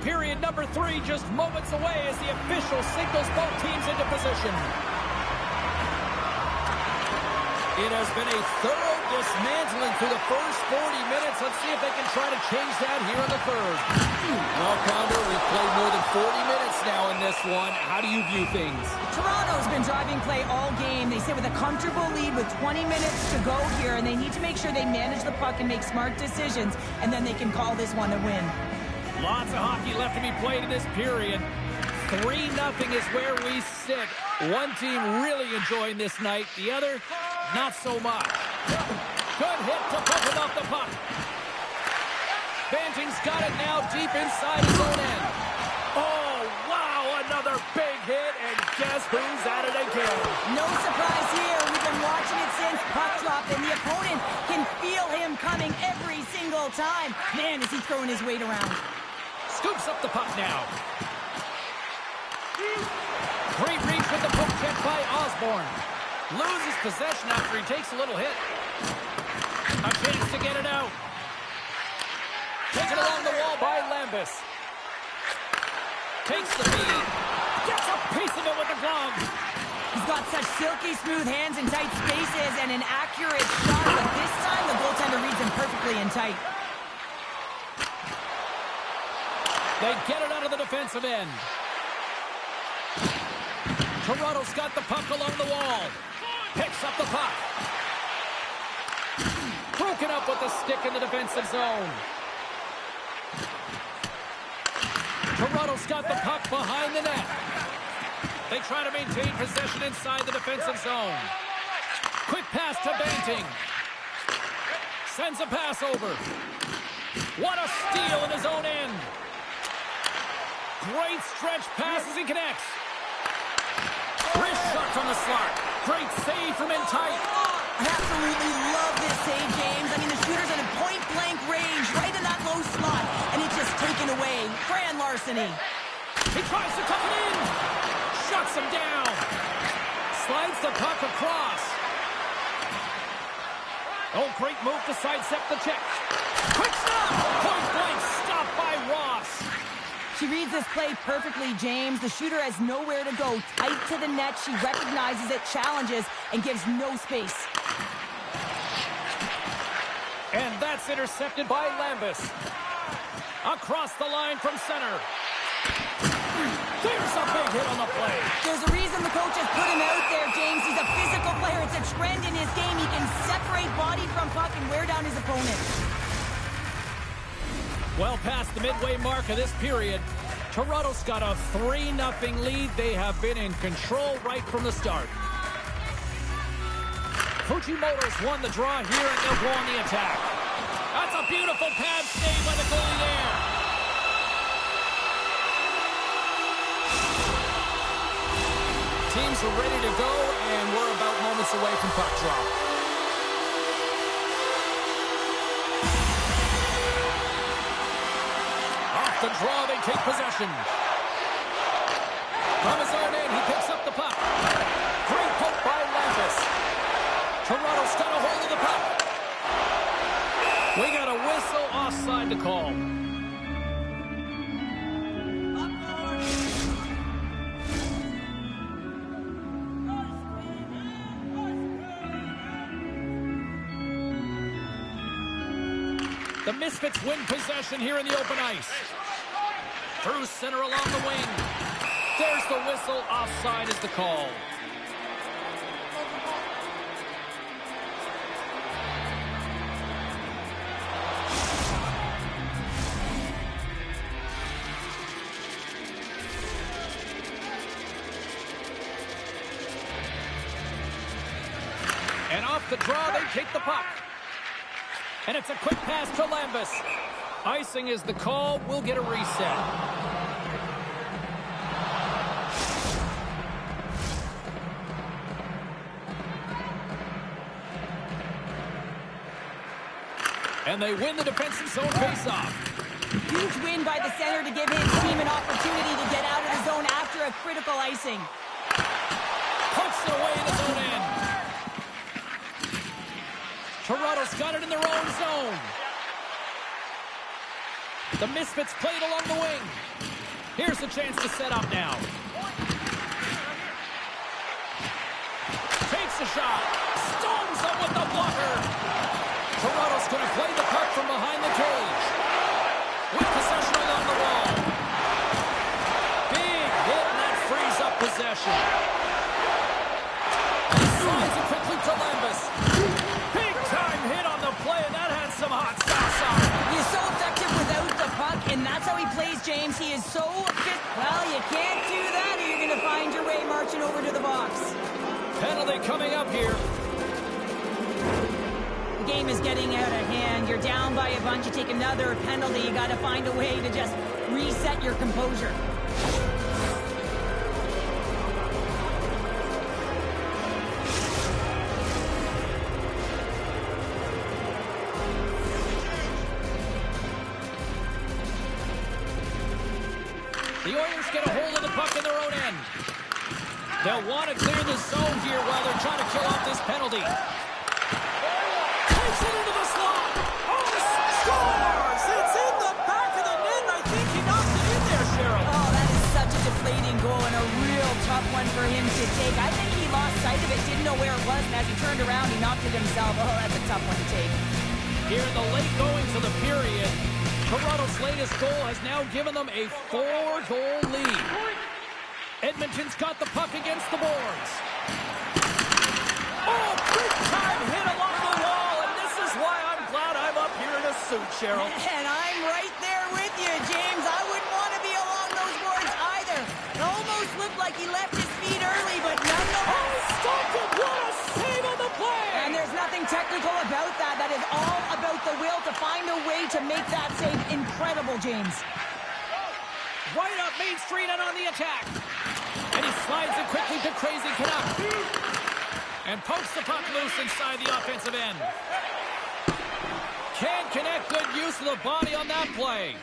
Period number 3 just moments away as the official signals both teams into position. It has been a thorough dismantling through the first 40 minutes. Let's see if they can try to change that here in the third. Well, Condor, we've played more than 40 minutes now in this one. How do you view things? Toronto's been driving play all game. They sit with a comfortable lead with 20 minutes to go here, and they need to make sure they manage the puck and make smart decisions, and then they can call this one a win. Lots of hockey left to be played in this period. 3-0 is where we sit. One team really enjoying this night. The other, not so much. Good hit to put him off the puck. Banting's got it now deep inside his own end. Oh, wow, another big hit, and guess who's at it again? No surprise here. We've been watching it since puck drop, and the opponent can feel him coming every single time. Man, is he throwing his weight around. Scoops up the puck now. Great reach with the poke check by Osborne. Loses possession after he takes a little hit. A chance to get it out. Taken along the wall by Lambus. Takes the feed. Gets a piece of it with the glove. He's got such silky smooth hands in tight spaces and an accurate shot, but this time the goaltender reads him perfectly in tight. They get it out of the defensive end. Toronto's got the puck along the wall. Picks up the puck. Broken up with the stick in the defensive zone. Toronto's got the puck behind the net. They try to maintain possession inside the defensive zone. Quick pass to Banting. Sends a pass over. What a steal in his own end. Great stretch passes and connects. Wrist shot from the slot. Great save from in tight. I absolutely love this save, James. I mean, the shooter's in a point-blank range, right in that low slot, and it's just taken away. Grand larceny. He tries to tuck it in. Shuts him down. Slides the puck across. Oh, great move to sidestep the check. Quick stop. Point-blank stop by Ross. She reads this play perfectly, James. The shooter has nowhere to go. Tight to the net. She recognizes it, challenges, and gives no space. And that's intercepted by Lambus. Across the line from center. There's a big hit on the play. There's a reason the coach has put him out there, James. He's a physical player. It's a trend in his game. He can separate body from puck and wear down his opponent. Well past the midway mark of this period, Toronto's got a 3-0 lead. They have been in control right from the start. Fujimoto's won the draw here, and they'll go on the attack. That's a beautiful pad save by the goalie there. Teams are ready to go, and we're about moments away from puck drop. Off the draw, they take possession. From his own end, he picks up the puck. Great poke by Lambus. Toronto's got a hold of the puck. We got a whistle offside to call. The Misfits win possession here in the open ice. Through center along the wing. There's the whistle. Offside is the call. And off the draw, they take the puck. And it's a quick pass to Lambus. Icing is the call. We'll get a reset. And they win the defensive zone faceoff. Huge win by the center to give his team an opportunity to get out of the zone after a critical icing. Pokes it away in his own end. Toronto's got it in their own zone. The Misfits played along the wing. Here's a chance to set up now. Takes a shot. Stones up with the blocker. Toronto's going to play the puck from behind the cage. With possession along the wall. Big hit, and that frees up possession. He slides it quickly to Lambus. Big time hit on the play, and that had some hot sauce on it. He's so effective without the puck, and that's how he plays, James. He is so fit. Well, you can't do that, or you're going to find your way marching over to the box. Penalty coming up here. The game is getting out of hand. You're down by a bunch. You take another penalty. You got to find a way to just reset your composure. The Oilers get a hold of the puck in their own end. They'll want to clear the zone here while they're trying to kill off this penalty. Takes it into the slot. Oh, scores! It's in the back of the net. I think he knocked it in there, Cheryl. Oh, that is such a deflating goal and a real tough one for him to take. I think he lost sight of it, didn't know where it was, and as he turned around, he knocked it himself. Oh, that's a tough one to take. Here in the late goings of the period, Toronto's latest goal has now given them a 4-goal lead. Edmonton's got the puck against the boards. Oh, big-time hit along the wall, and this is why I'm glad I'm up here in a suit, Cheryl. And I'm right there with you, James. I wouldn't want to be along those boards either. It almost looked like he left his feet early, but nonetheless. Oh, stopped it! What a save on the play! And there's nothing technical about that. That is all about the will to find a way to make that save incredible, James. Right up Main Street and on the attack. And he slides it quickly to Crazy Canuck. And pokes the puck loose inside the offensive end. Can't connect. Good use of the body on that play.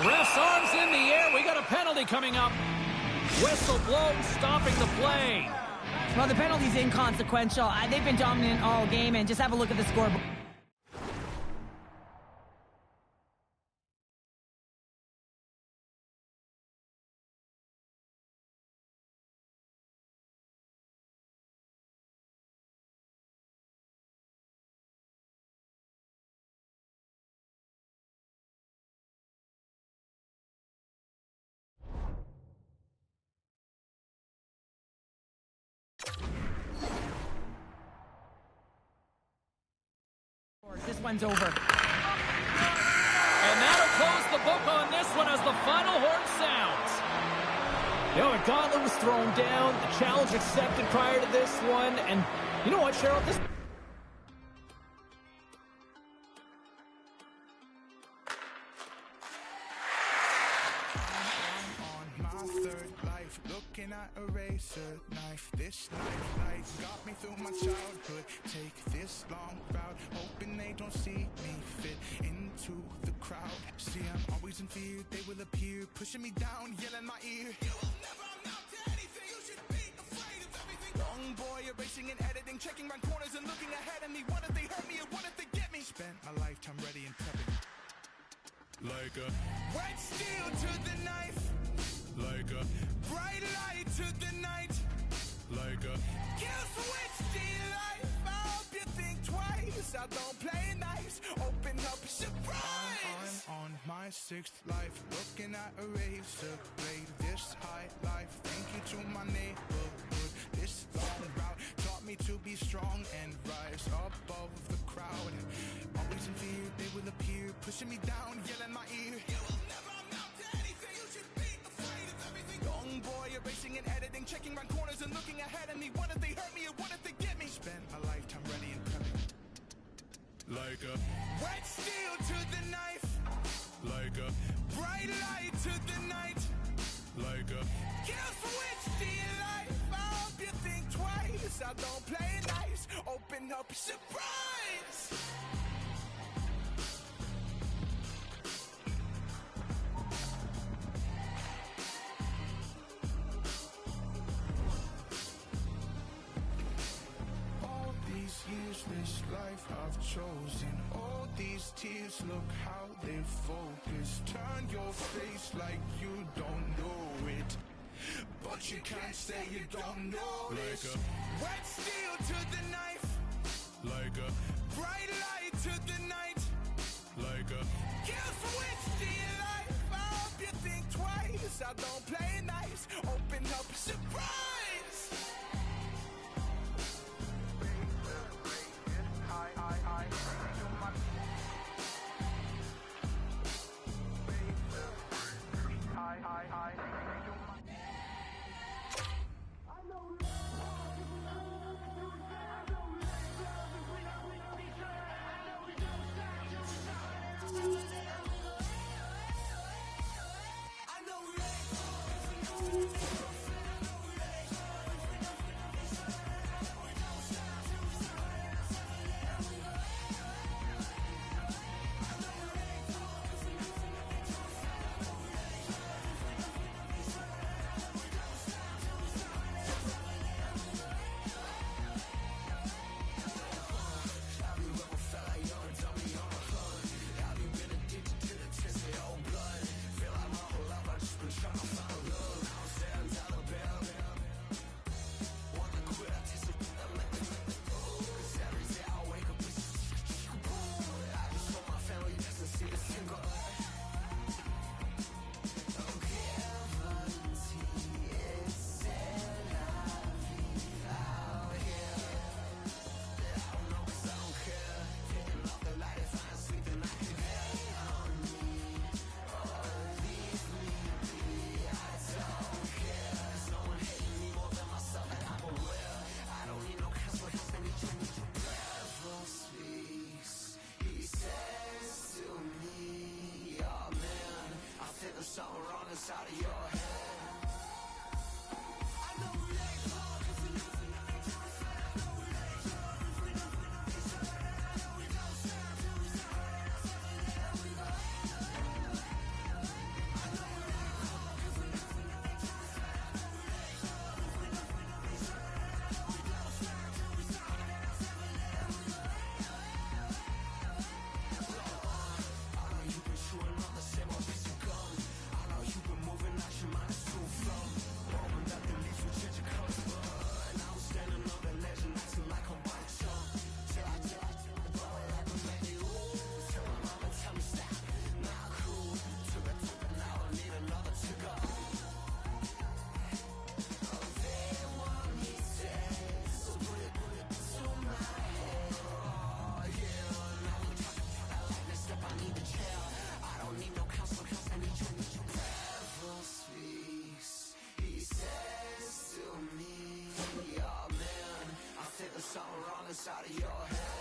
Ref's arms in the air. We got a penalty coming up. Whistle blown, stopping the play. Well, the penalty's inconsequential. They've been dominant all game, and just have a look at the scoreboard. this one's over. And that'll close the book on this one as the final horn sounds. You know, the gauntlet was thrown down, the challenge accepted prior to this one, and you know what, Cheryl? This... Looking at a razor knife, this light got me through my childhood. Take this long route, hoping they don't see me fit into the crowd. See, I'm always in fear, they will appear, pushing me down, yelling my ear. You will never amount to anything, you should be afraid of everything. Young boy erasing and editing, checking round corners and looking ahead of me. What if they hurt me and what if they get me? Spent my lifetime ready and prepping. Like a wet steel to the knife. Like a bright light to the night. Like a kill switch to your life. I hope you think twice. I don't play nice. Open up, surprise. I'm on my sixth life, looking at a razor blade. This high life, thank you to my neighborhood. This long route taught me to be strong and rise above the crowd. Always in fear, they will appear, pushing me down, yelling my ear. You will never amount to anything, you should be afraid of everything. Young boy erasing and editing, checking round corners and looking ahead of me. What if they hurt me and what if they get me? Spent my lifetime ready and prepping. Like a wet steel to the knife. Like a bright light to the night. Like a kill switch to your life. I hope you think twice. I don't play nice. Open up, surprise. Years, this life I've chosen. All these tears, look how they focus. Turn your face like you don't know it, but you can't say you don't know. Like a wet steel to the knife. Like a bright light to the night. Like a kill switch to your life. I hope you think twice. I don't play nice. Open up, surprise. inside of your head.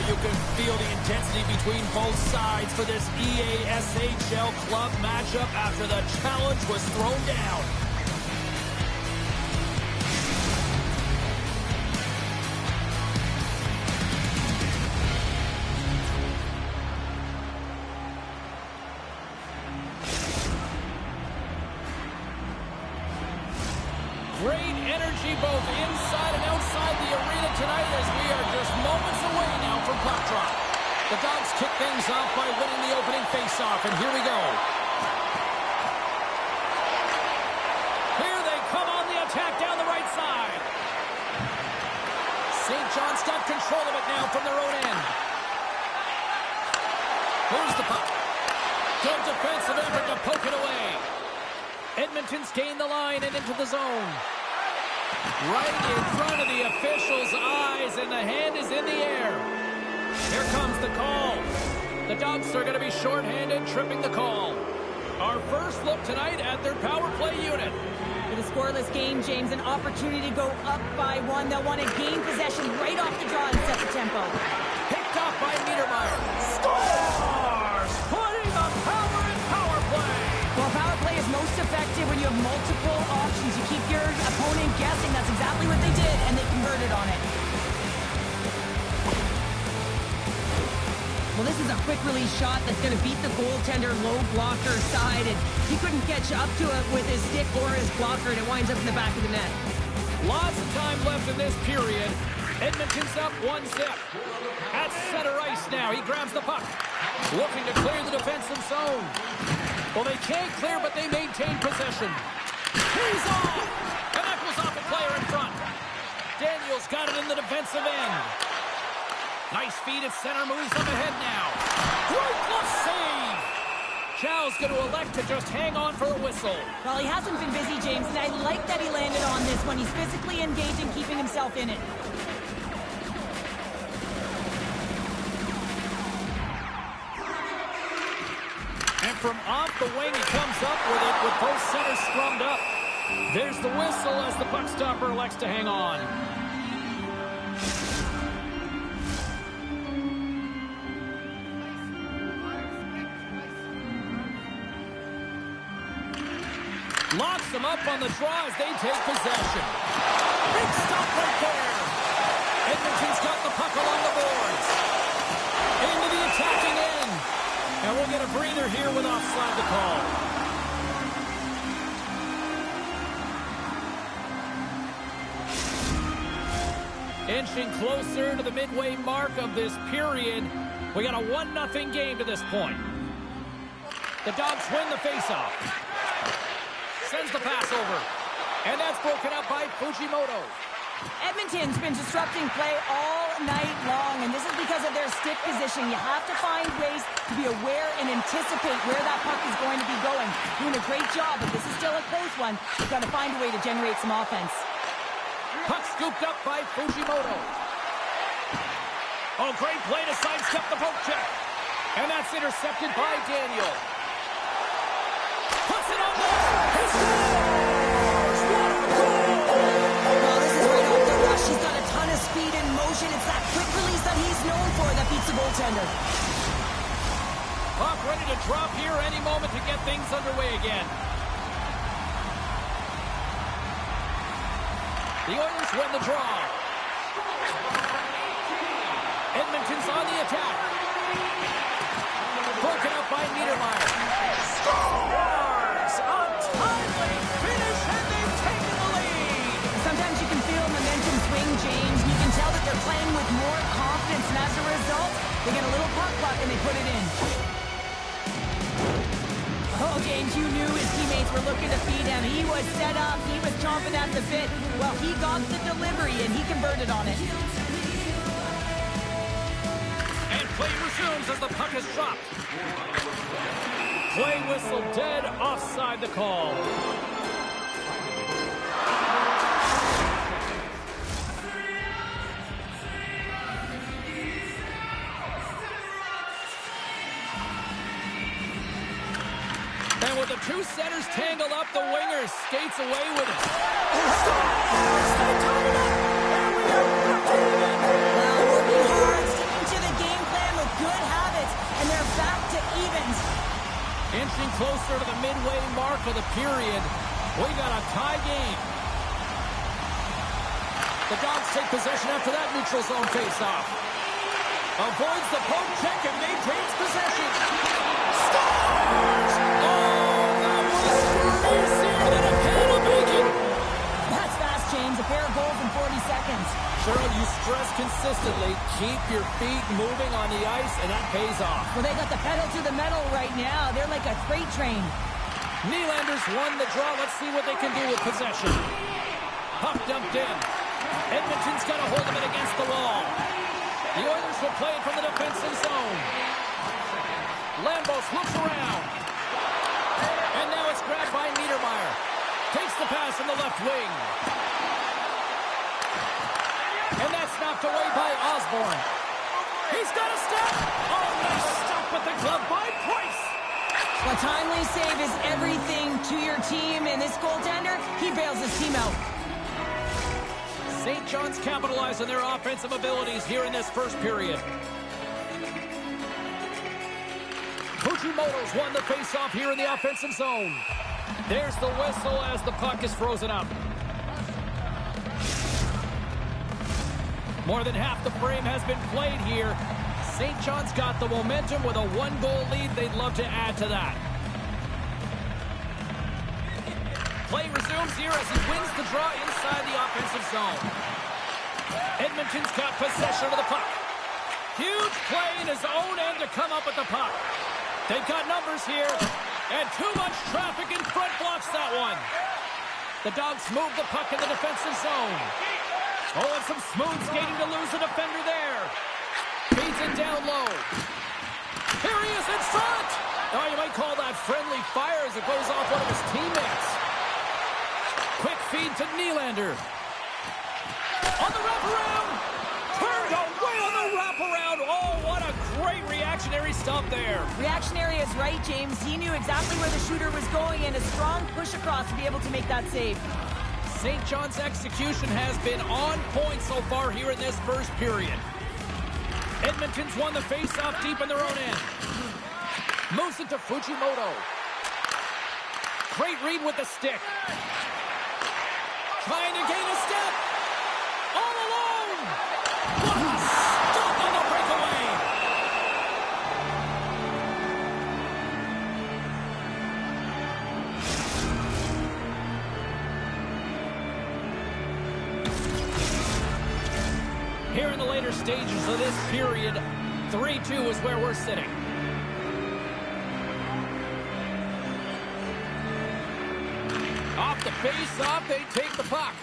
You can feel the intensity between both sides for this EASHL club matchup after the challenge was thrown down. Great energy both inside and outside the arena tonight as we are just moments away now from puck drop. The Dogs kick things off by winning the opening faceoff, and here we go. Here they come on the attack down the right side. St. John's got control of it now from their own end. Here's the puck. Good defensive effort to poke it away. Edmonton's gained the line and into the zone. Right in front of the official's eyes, and the hand is in the air. Here comes the call. The Dogs are going to be shorthanded, tripping the call. Our first look tonight at their power play unit. With a scoreless game, James, an opportunity to go up by one. They'll want to gain possession right off the draw and set the tempo. Picked off by Niedermeyer. Scores! Putting the power in power play. Well, power play is most effective when you have multiple options. You keep your opponent guessing. That's exactly what they did, and they converted on it. Well, this is a quick release shot that's going to beat the goaltender low blocker side, and he couldn't catch up to it with his stick or his blocker, and it winds up in the back of the net. Lots of time left in this period. Edmonton's up 1-0. At center ice now, he grabs the puck. Looking to clear the defensive zone. Well, they can't clear, but they maintain possession. He's off! And that goes off a player in front. Daniels got it in the defensive end. Nice feed at center, moves up ahead now. Great glove save! Chow's going to elect to just hang on for a whistle. Well, he hasn't been busy, James, and I like that he landed on this one. He's physically engaged and keeping himself in it. And from off the wing, he comes up with it with both centers scrummed up. There's the whistle as the puck stopper elects to hang on. Locks them up on the draw as they take possession. Big stop right there. Edmonton's got the puck along the boards. Into the attacking end. And we'll get a breather here with offside the call. Inching closer to the midway mark of this period. We got a 1-0 game to this point. The Dogs win the faceoff. sends the pass over. And that's broken up by Fujimoto. Edmonton's been disrupting play all night long, and this is because of their stick position. You have to find ways to be aware and anticipate where that puck is going to be going. Doing a great job, but this is still a close one. You've got to find a way to generate some offense. Puck scooped up by Fujimoto. Oh, great play to sidestep the poke check. And that's intercepted by Daniel. Puts it on there. He scores! What a goal! Well, this is right off the rush. He's got a ton of speed and motion. It's that quick release that he's known for that beats the goaltender. Puck ready to drop here any moment to get things underway again. The Oilers win the draw. Edmonton's on the attack. Broken up by Niedermeyer. Scores! A timely finish, and they've taken the lead. Sometimes you can feel momentum swing, James. You can tell that they're playing with more confidence, and as a result, they get a little puck and they put it in. Oh, James, you knew his teammates were looking to feed him. He was set up. He was chomping at the bit. Well, he got the delivery, and he converted on it. And play resumes as the puck is dropped. Play whistle dead, offside the call. And with the two centers tangled up, the winger skates away with it. Scores! They tied it up! And we are back even! Well, working hard, sticking to the game plan with good habits, and they're back to evens. Inching closer to the midway mark of the period. We got a tie game. The Dogs take possession after that neutral zone faceoff. Avoids the poke check and maintains possession. Scores! Oh, that was greasier than a pan of bacon. That's fast, James. A pair of goals in 40 seconds. Cheryl, you stress consistently, keep your feet moving on the ice, and that pays off. Well, they got the pedal to the metal right now. They're like a freight train. Nylander's won the draw. Let's see what they can do with possession. Puck dumped in. Edmonton's got a hold of it against the wall. The Oilers will play it from the defensive zone. Lambos looks around. And now it's grabbed by Niedermeyer. Takes the pass in the left wing. And that's knocked away by Osborne. He's got a step. Oh, nice stop with the glove by Price. A timely save is everything to your team, and this goaltender, he bails his team out. St. John's capitalized on their offensive abilities here in this first period. Fujimoto's won the faceoff here in the offensive zone. There's the whistle as the puck is frozen up. More than half the frame has been played here. St. John's got the momentum with a one-goal lead. They'd love to add to that. Play resumes here as he wins the draw inside the offensive zone. Edmonton's got possession of the puck. Huge play in his own end to come up with the puck. They've got numbers here, and too much traffic in front blocks that one. The Dogs move the puck in the defensive zone. Oh, and some smooth skating to lose the defender there. Feeds it down low. Here he is in front. Oh, you might call that friendly fire as it goes off one of his teammates. Quick feed to Nylander. On the wraparound. Turned away on the wraparound. Oh, what a great reactionary stop there. Reactionary is right, James. He knew exactly where the shooter was going, and a strong push across to be able to make that save. St. John's execution has been on point so far here in this first period. Edmonton's won the face-off deep in their own end. Moves it to Fujimoto. Great read with the stick. Trying to gain a step. All alone. What a stop on the breakaway. Here in the later stages of this period, 3-2 is where we're sitting. off the face-off, they take the puck.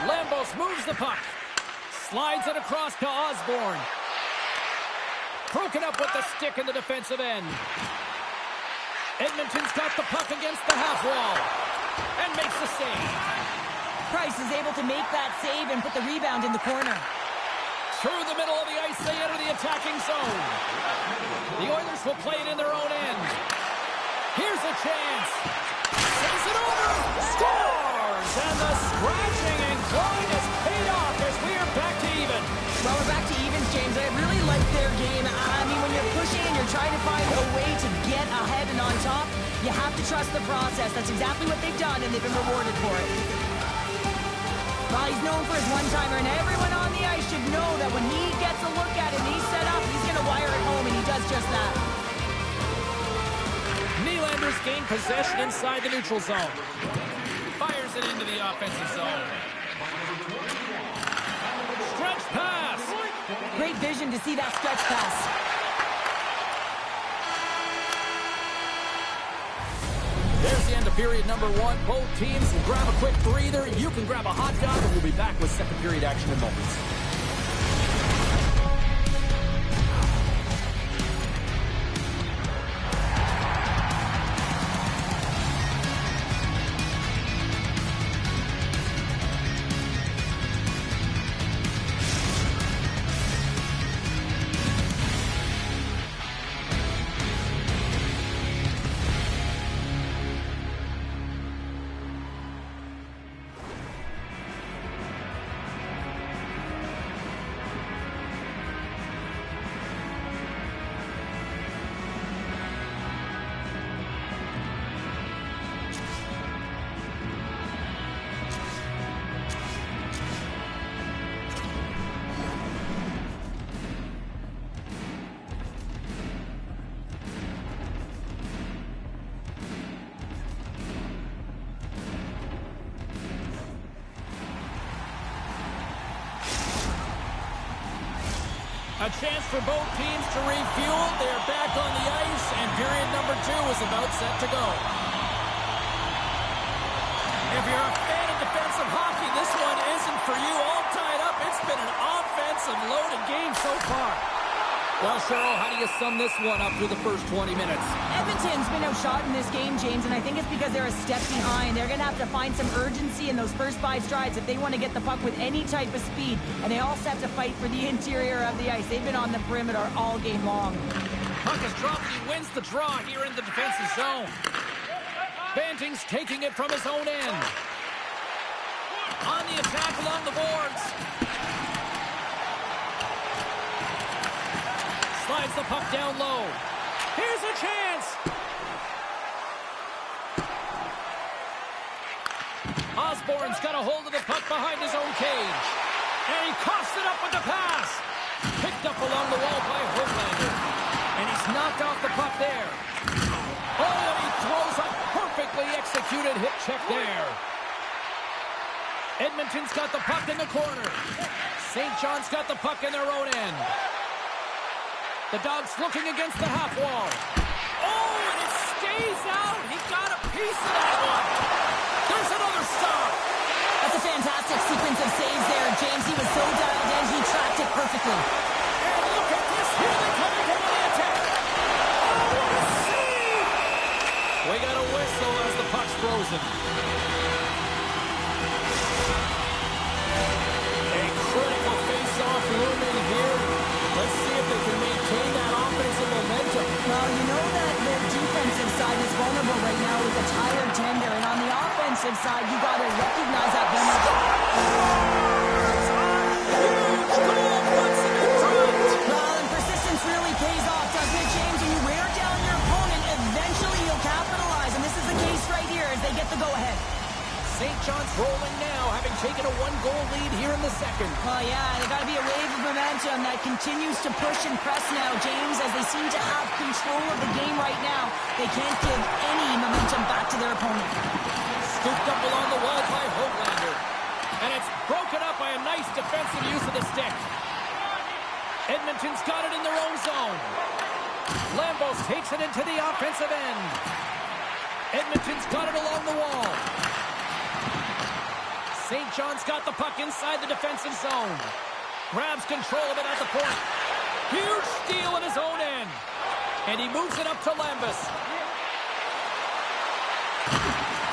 Lambos moves the puck. Slides it across to Osborne. Broken up with the stick in the defensive end. Edmonton's got the puck against the half wall. And makes the save. Price is able to make that save and put the rebound in the corner. Through the middle of the ice, they enter the attacking zone. The Oilers will play it in their own end. Here's a chance. Sends it over. Scores! And the scratching and clawing has paid off as we are back to even. Well, we're back to evens, James. I really like their game. I mean, when you're pushing and you're trying to find a way to get ahead and on top, you have to trust the process. That's exactly what they've done, and they've been rewarded for it. Well, he's known for his one-timer, and everyone on the ice should know that when he gets a look at it and he's set up, he's going to wire it home, and he does just that. Nylanders gain possession inside the neutral zone. Fires it into the offensive zone. Stretch pass. Great vision to see that stretch pass. There's the end of period number one. Both teams will grab a quick breather. You can grab a hot dog, and we'll be back with second period action in moments. A chance for both teams to refuel. They're back on the ice, and period number two is about set to go. If you're a fan of defensive hockey, this one isn't for you. All tied up. It's been an offensive loaded game so far. Well, Cheryl, how do you sum this one up through the first 20 minutes? Edmonton's been outshot in this game, James, and I think it's because they're a step behind. They're going to have to find some urgency in those first 5 strides if they want to get the puck with any type of speed, and they also have to fight for the interior of the ice. They've been on the perimeter all game long. Puck is dropped, and he wins the draw here in the defensive zone. Banting's taking it from his own end. On the attack along the boards. Slides the puck down low. Here's a chance. Osborne's got a hold of the puck behind his own cage. And he coughs it up with the pass. Picked up along the wall by Hochelander. And he's knocked off the puck there. Oh, and he throws a perfectly executed hip check there. Edmonton's got the puck in the corner. St. John's got the puck in their own end. The Dogs looking against the half wall. Oh, and it stays out. He got a piece of that one. There's another stop. That's a fantastic sequence of saves there, James. He was so dialed in, he tracked it perfectly. And look at this. Here they come again on the attack. Oh, what a save. We got a whistle as the puck's frozen. A critical face-off looming here. Let's see if they can maintain that offensive momentum. Well, you know that their defensive side is vulnerable right now with a tired tender, and on the offensive side, you got to recognize that Well, and persistence really pays off, doesn't it, James? When you wear down your opponent, eventually you'll capitalize, and this is the case right here as they get the go-ahead. St. John's rolling now, having taken a 1-goal lead here in the second. Oh, yeah, there's got to be a wave of momentum that continues to push and press now, James, as they seem to have control of the game right now. They can't give any momentum back to their opponent. Scooped up along the wall by Hochelander. And it's broken up by a nice defensive use of the stick. Edmonton's got it in their own zone. Lambos takes it into the offensive end. Edmonton's got it along the wall. St. John's got the puck inside the defensive zone. Grabs control of it at the point. Huge steal at his own end. And he moves it up to Lambus.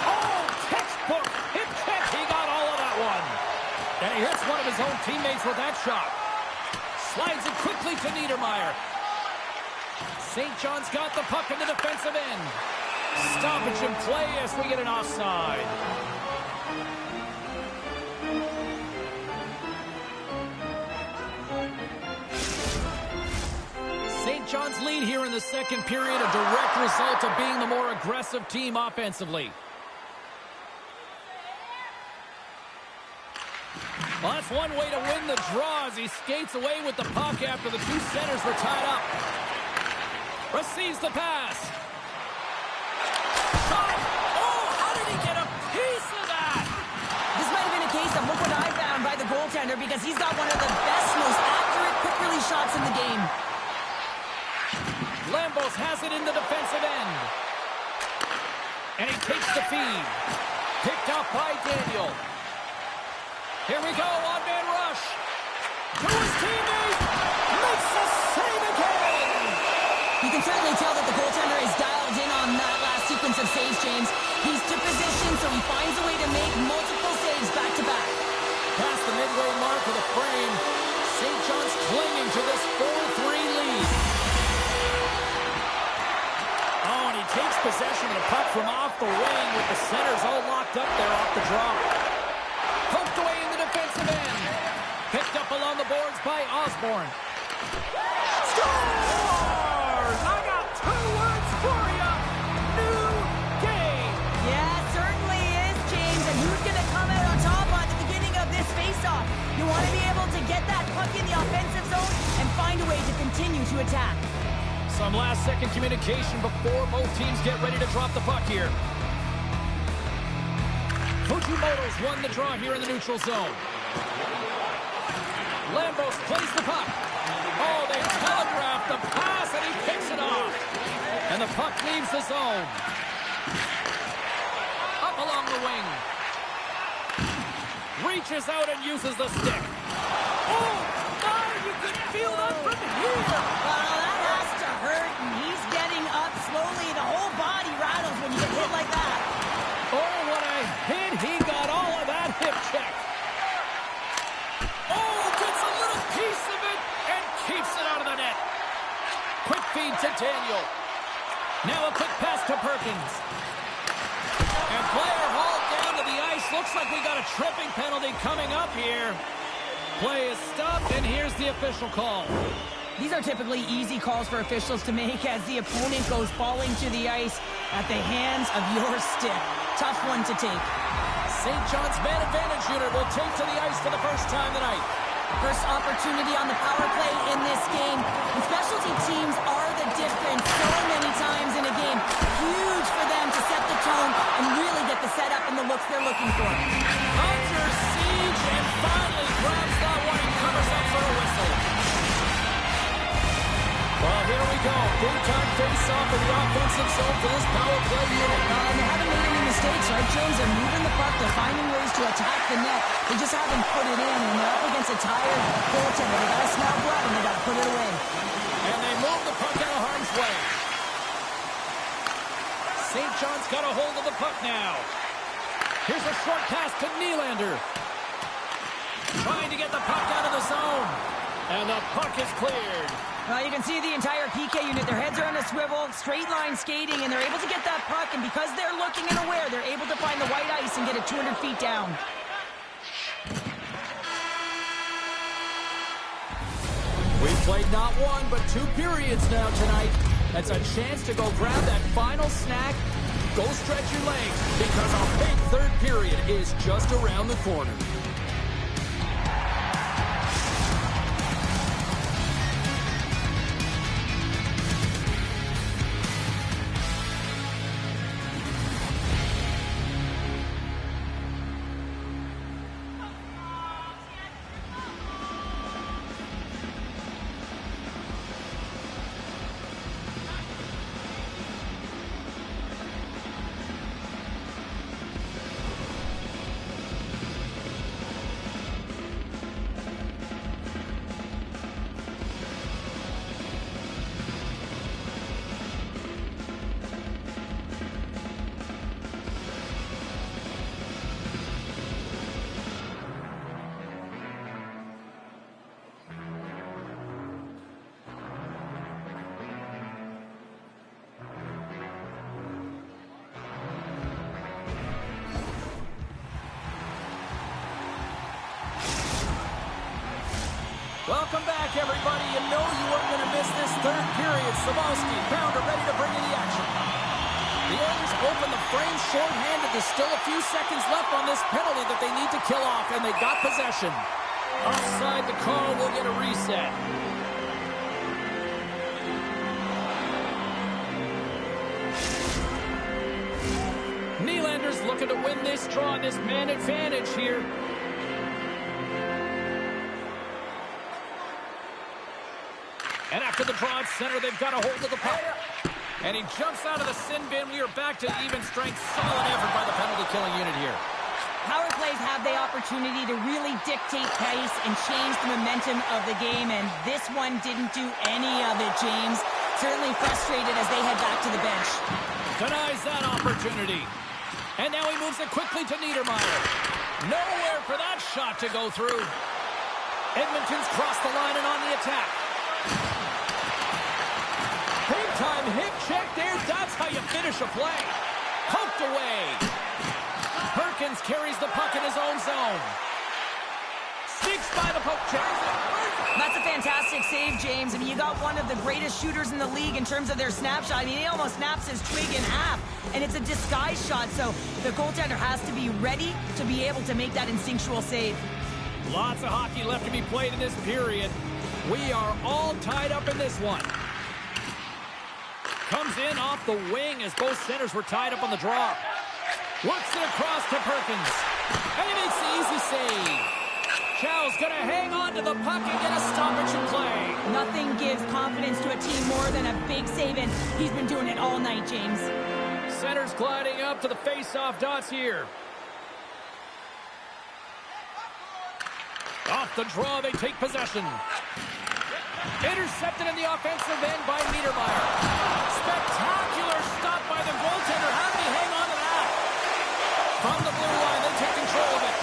Oh, textbook hip check. He got all of that one. And he hits one of his own teammates with that shot. Slides it quickly to Niedermeyer. St. John's got the puck in the defensive end. Stoppage in play as we get an offside. St. John's lead here in the second period, a direct result of being the more aggressive team offensively. Well, that's one way to win the draw as he skates away with the puck after the two centers were tied up. Receives the pass. Shot! Oh, how did he get a piece of that? This might have been a case of look what I found by the goaltender because he's got one of the best, most accurate quick release shots in the game. Lambos has it in the defensive end. And he takes the feed. Picked up by Daniel. Here we go, on-man rush. To his teammate. Makes the save again. You can certainly tell that the goaltender is dialed in on that last sequence of saves, James. He's to position, so he finds a way to make multiple saves back-to-back. Past the midway mark of the frame, St. John's clinging to this 4-3 lead. Oh, and he takes possession of the puck from off the wing with the centers all locked up there off the draw. Poked away in the defensive end. Picked up along the boards by Osborne. Scores! I got two words for you. New game. Yeah, it certainly is, James. And who's going to come out on top at the beginning of this faceoff? You want to be able to get that puck in the offensive zone and find a way to continue to attack. Some last-second communication before both teams get ready to drop the puck here. Fujimoto's won the draw here in the neutral zone. Lambos plays the puck. Oh, they telegraph the pass, and he picks it off. And the puck leaves the zone. Up along the wing. Reaches out and uses the stick. Oh, my, you can feel that from here. Well, that has to hurt, and he's getting up slowly. The whole body rattles when you get hit like that. Oh, what a hit. He got all of that hip check. Oh, gets a little piece of it and keeps it out of the net. Quick feed to Daniel. Now a quick pass to Perkins. And player hauled down to the ice. Looks like we got a tripping penalty coming up here. Play is stopped, and here's the official call. These are typically easy calls for officials to make as the opponent goes falling to the ice at the hands of your stick. Tough one to take. St. John's man advantage unit will take to the ice for the first time tonight. First opportunity on the power play in this game. And specialty teams are the difference so many times in a game. Huge for them to set the tone and really get the setup and the looks they're looking for. Under siege and finally grabs that one and covers up for a whistle. Well, here we go. Big-time face-off in the offensive zone for this power play unit. And they haven't made any mistakes, right, James? They're moving the puck. They're finding ways to attack the net. They just haven't put it in, and they're up against a tired goaltender. They got to smell blood, and they got to put it away. And they move the puck out of harm's way. St. John's got a hold of the puck now. Here's a short pass to Nylander. Trying to get the puck out of the zone. And the puck is cleared. Well, you can see the entire PK unit. Their heads are on a swivel, straight line skating, and they're able to get that puck. And because they're looking and aware, they're able to find the white ice and get it 200 feet down. We've played not one, but two periods now tonight. That's a chance to go grab that final snack. Go stretch your legs, because our big third period is just around the corner. Welcome back, everybody. You know you weren't going to miss this third period. Savalski, Pounder ready to bring in the action. The Oilers open the frame short-handed. There's still a few seconds left on this penalty that they need to kill off, and they got possession. Offside the call, will get a reset. Nylander's looking to win this draw, this man advantage here. And after the draw at center, they've got a hold of the puck. And he jumps out of the sin bin. We are back to even strength. Solid effort by the penalty-killing unit here. Power plays have the opportunity to really dictate pace and change the momentum of the game, and this one didn't do any of it, James. Certainly frustrated as they head back to the bench. Denies that opportunity. And now he moves it quickly to Niedermeyer. Nowhere for that shot to go through. Edmonton's crossed the line and on the attack. Big-time hip check there. That's how you finish a play. Poked away. Perkins carries the puck in his own zone. Sneaks by the poke check. That's a fantastic save, James. I mean, you got one of the greatest shooters in the league in terms of their snapshot. I mean, he almost snaps his twig in half, and it's a disguise shot, so the goaltender has to be ready to be able to make that instinctual save. Lots of hockey left to be played in this period. We are all tied up in this one. Comes in off the wing as both centers were tied up on the draw. Works it across to Perkins. And he makes the easy save. Chow's going to hang on to the puck and get a stoppage in play. Nothing gives confidence to a team more than a big save, and he's been doing it all night, James. Center's gliding up to the face-off dots here. Off the draw, they take possession. Intercepted in the offensive end by Niedermeyer. Spectacular stop by the goaltender. How did he hang on to that? From the blue line, they take control of it.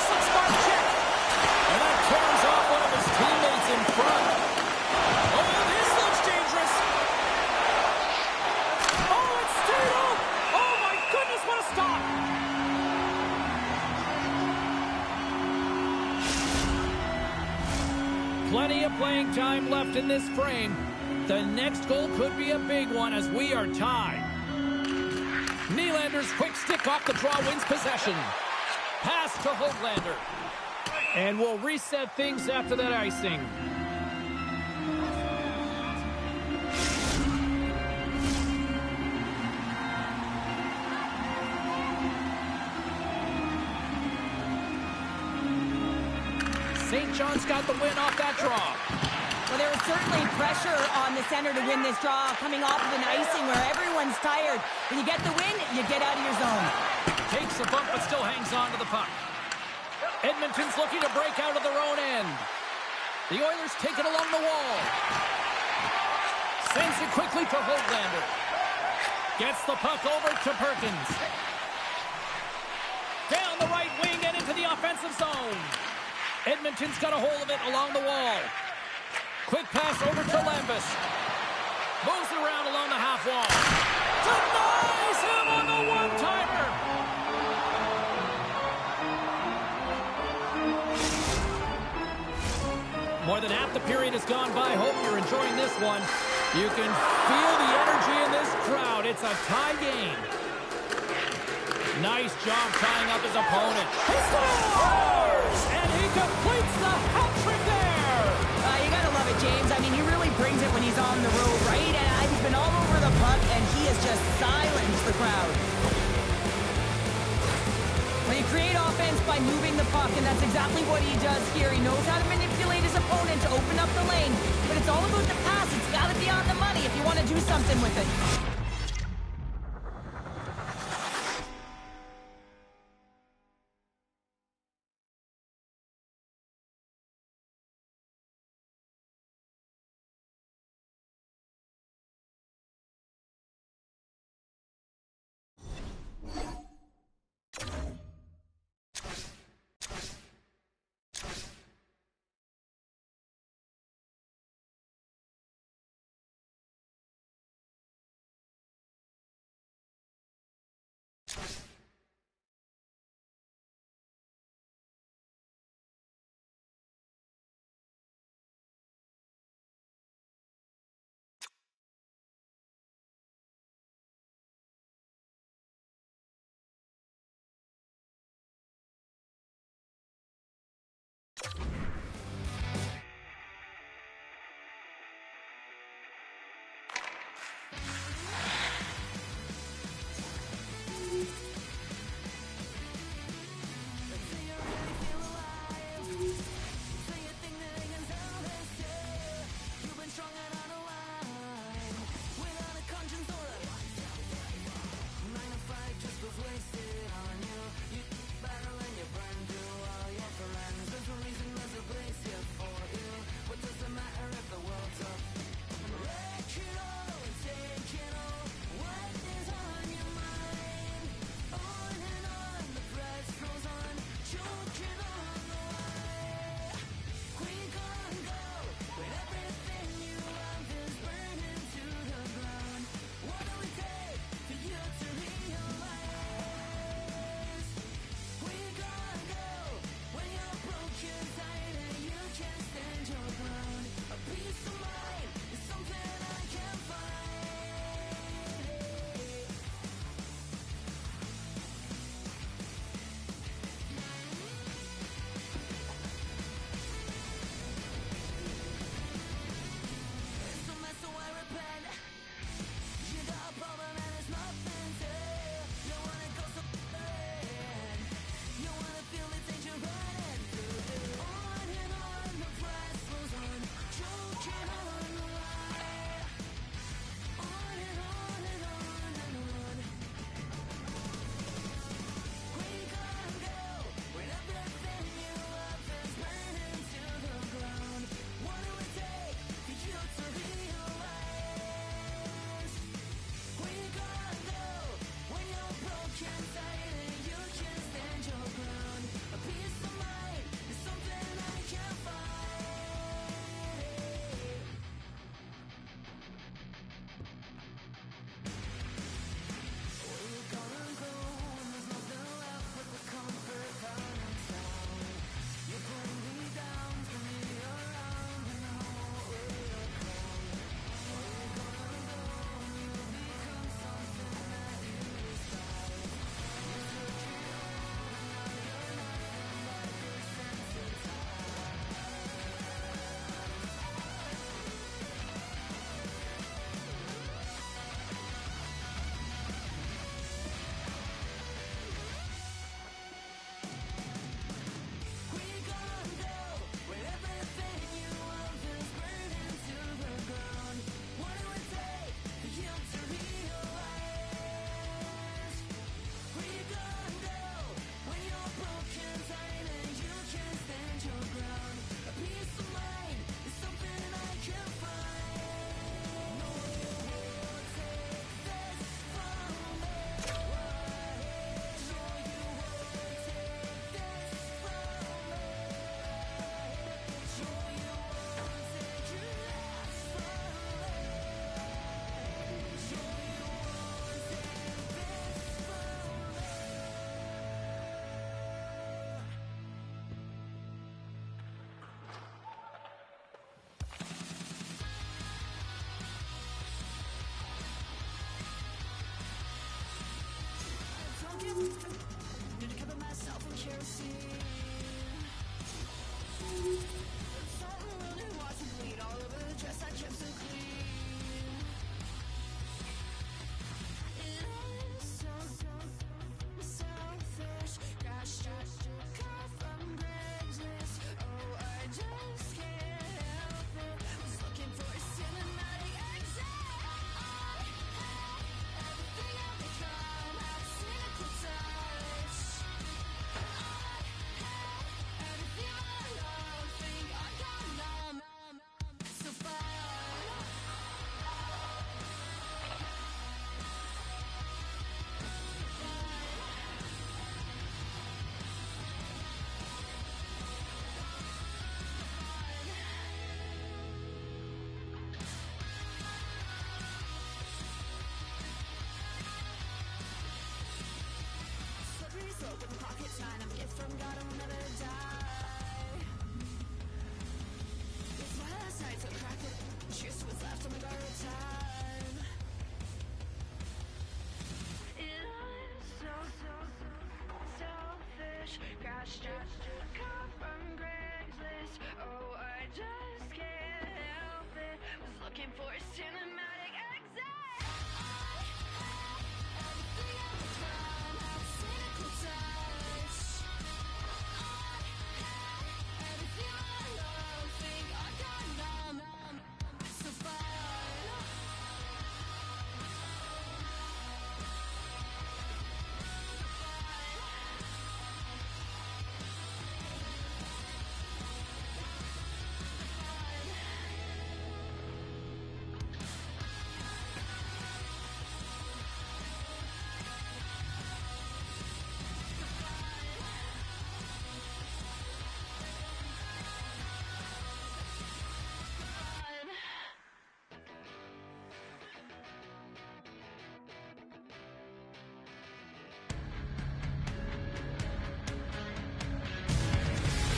Six-spot check. And that tears off one of his teammates in front. Oh, this looks dangerous. Oh, it's stayed up. Oh, my goodness, what a stop. Plenty of playing time left in this frame. The next goal could be a big one as we are tied. Nylander's quick stick off the draw wins possession. Pass to Höglander. And we'll reset things after that icing. St. John's got the win off that draw. Well, there was certainly pressure on the center to win this draw, coming off of an icing where everyone's tired. When you get the win, you get out of your zone. Takes a bump, but still hangs on to the puck. Edmonton's looking to break out of their own end. The Oilers take it along the wall. Sends it quickly to Höglander. Gets the puck over to Perkins. Down the right wing and into the offensive zone. Edmonton's got a hold of it along the wall. Quick pass over to Lambus. Moves it around along the half wall. Denies him on the one-timer. More than half the period has gone by. Hope you're enjoying this one. You can feel the energy in this crowd. It's a tie game. Nice job tying up his opponent. He scores! And he completes the hat-trick there! You gotta love it, James. I mean, he really brings it when he's on the road, right? And he's been all over the puck, and he has just silenced the crowd. Well, you create offense by moving the puck, and that's exactly what he does here. He knows how to manipulate his opponent to open up the lane, but it's all about the pass. It's gotta be on the money if you want to do something with it.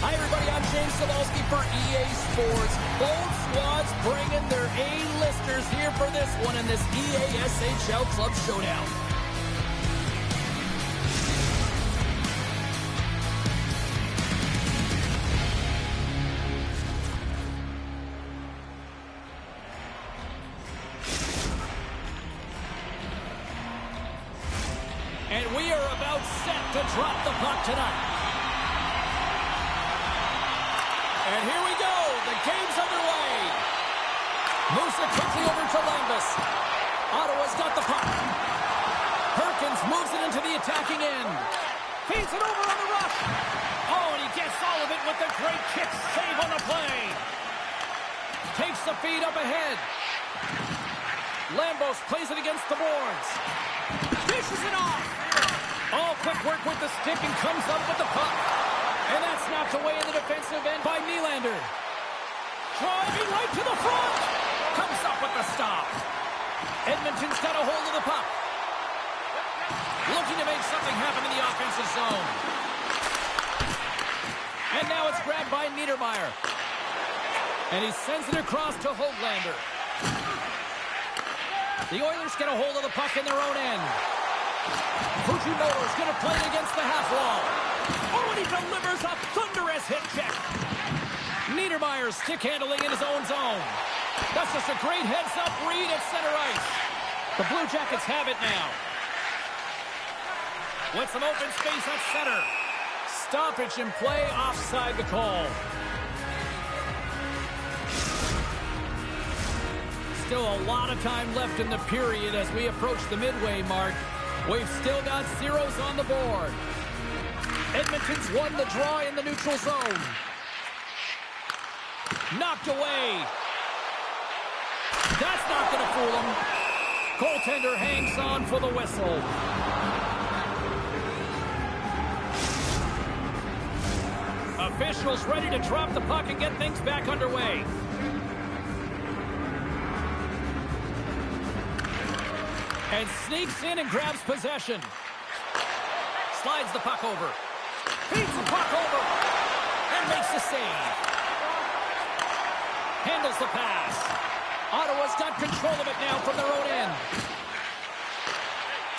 Hi, everybody. I'm James Cebulski for EA Sports. Both squads bringing their A-listers here for this one in this EA SHL Club Showdown. And we are about set to drop the puck tonight. And here we go. The game's underway. Moves it quickly over to Lambus. Ottawa's got the puck. Perkins moves it into the attacking end. Feeds it over on the rush. Oh, and he gets all of it with a great kick save on the play. Takes the feed up ahead. Lambos plays it against the boards. Dishes it off. All quick work with the stick and comes up with the puck. And that's knocked away in the defensive end by Nylander. Driving right to the front. Comes up with the stop. Edmonton's got a hold of the puck. Looking to make something happen in the offensive zone. And now it's grabbed by Niedermeyer. And he sends it across to Höglander. The Oilers get a hold of the puck in their own end. Fujimoto's going to play it against the half wall. Oh, and he delivers a thunderous hit check. Niedermeyer stick handling in his own zone. That's just a great heads-up read at center ice. The Blue Jackets have it now. With some open space at center. Stoppage in play, offside the call. Still a lot of time left in the period as we approach the midway mark. We've still got zeros on the board. Edmonton's won the draw in the neutral zone. Knocked away. That's not going to fool him. Goaltender hangs on for the whistle. Officials ready to drop the puck and get things back underway. And sneaks in and grabs possession. Slides the puck over. Feeds the puck over. And makes the save. Handles the pass. Ottawa's got control of it now from their own end.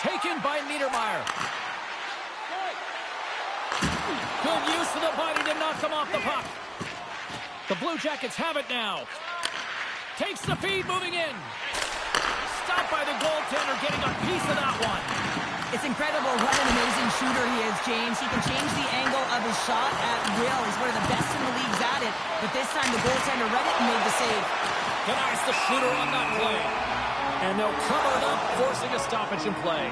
Taken by Niedermeyer. Good use of the body to knock them off the puck. The Blue Jackets have it now. Takes the feed, moving in. Stopped by the goaltender, getting a piece of that one. It's incredible what an amazing shooter he is, James. He can change the angle of his shot at will. He's one of the best in the leagues at it. But this time the goaltender read it and made the save. Denies the shooter on that play. And they'll cover it up, forcing a stoppage in play.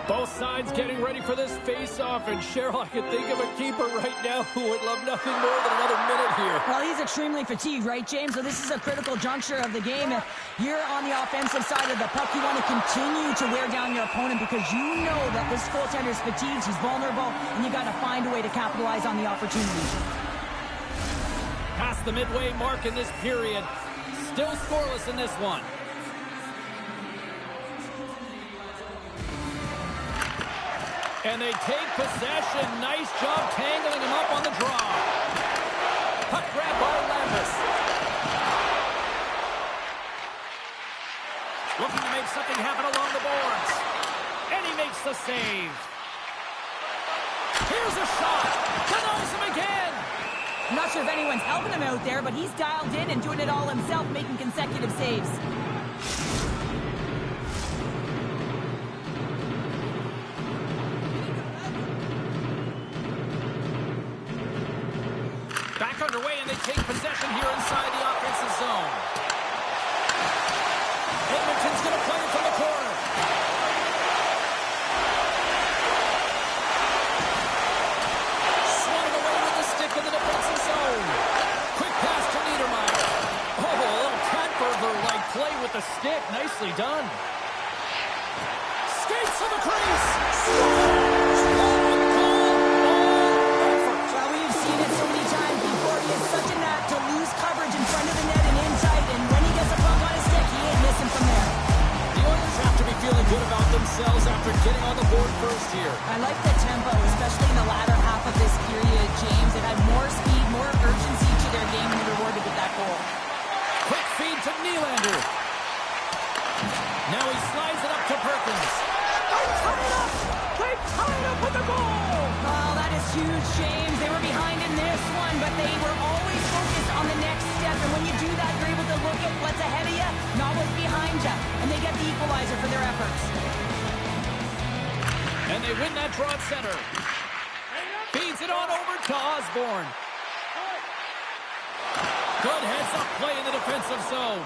Both sides getting ready for this face-off, and Cheryl, I can think of a keeper right now who would love nothing more than another minute here. Well, he's extremely fatigued, right, James? So this is a critical juncture of the game. If you're on the offensive side of the puck, you want to continue to wear down your opponent because you know that this goaltender's fatigued, he's vulnerable, and you got to find a way to capitalize on the opportunity. Past the midway mark in this period. Still scoreless in this one. And they take possession. Nice job tangling him up on the draw. Puck grab by Lambus. Looking to make something happen along the boards. And he makes the save. Here's a shot. Denies him again. I'm not sure if anyone's helping him out there, but he's dialed in and doing it all himself, making consecutive saves. Back underway, and they take possession here inside the offensive zone. Edmonton's going to play it from the corner. Swung away with the stick in the defensive zone. Quick pass to Niedermeyer. Oh, a little cat burglar-like play with the stick. Nicely done. Skates to the crease. Well, we've seen it so many times before. He is such a knack to lose coverage in front of the net and in tight. And when he gets a puck on his stick, he ain't missing from there. The Oilers have to be feeling good about themselves themselves after getting on the board first here. I like the tempo, especially in the latter half of this period, James. It had more speed, more urgency to their game, and they rewarded with that goal. Quick feed to Nylander. Now he slides it up to Perkins. They tie it up with the goal! Oh, that is huge, James. They were behind in this one, but they were always focused on the next step. And when you do that, you're able to look at what's ahead of you, not what's behind you. And they get the equalizer for their efforts. And they win that draw at center. Feeds it on over to Osborne. Good heads-up play in the defensive zone.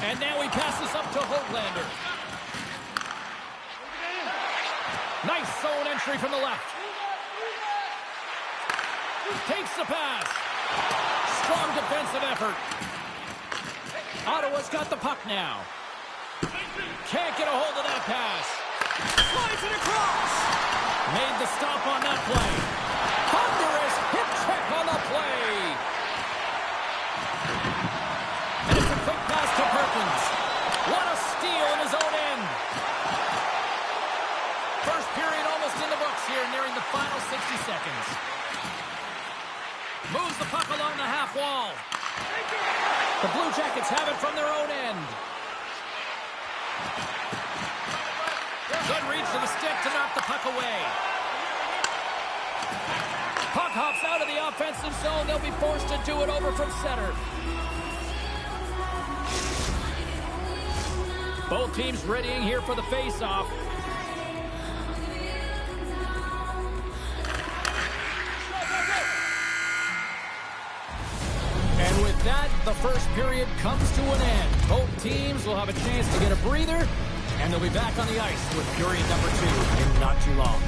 And now he passes up to Hoglander. Nice zone entry from the left. Takes the pass. Strong defensive effort. Ottawa's got the puck now. Can't get a hold of that pass. Slides it across. Made the stop on that play. Thunderous hip check on the play. And it's a quick pass to Perkins. What a steal in his own end. First period almost in the books here, nearing the final 60 seconds. Moves the puck along the half wall. The Blue Jackets have it from their own end. Good reach to the stick to knock the puck away. Puck hops out of the offensive zone. They'll be forced to do it over from center. Both teams readying here for the face-off. And with that, the first period comes to an end. Both teams will have a chance to get a breather, and they'll be back on the ice with period number 2 in not too long.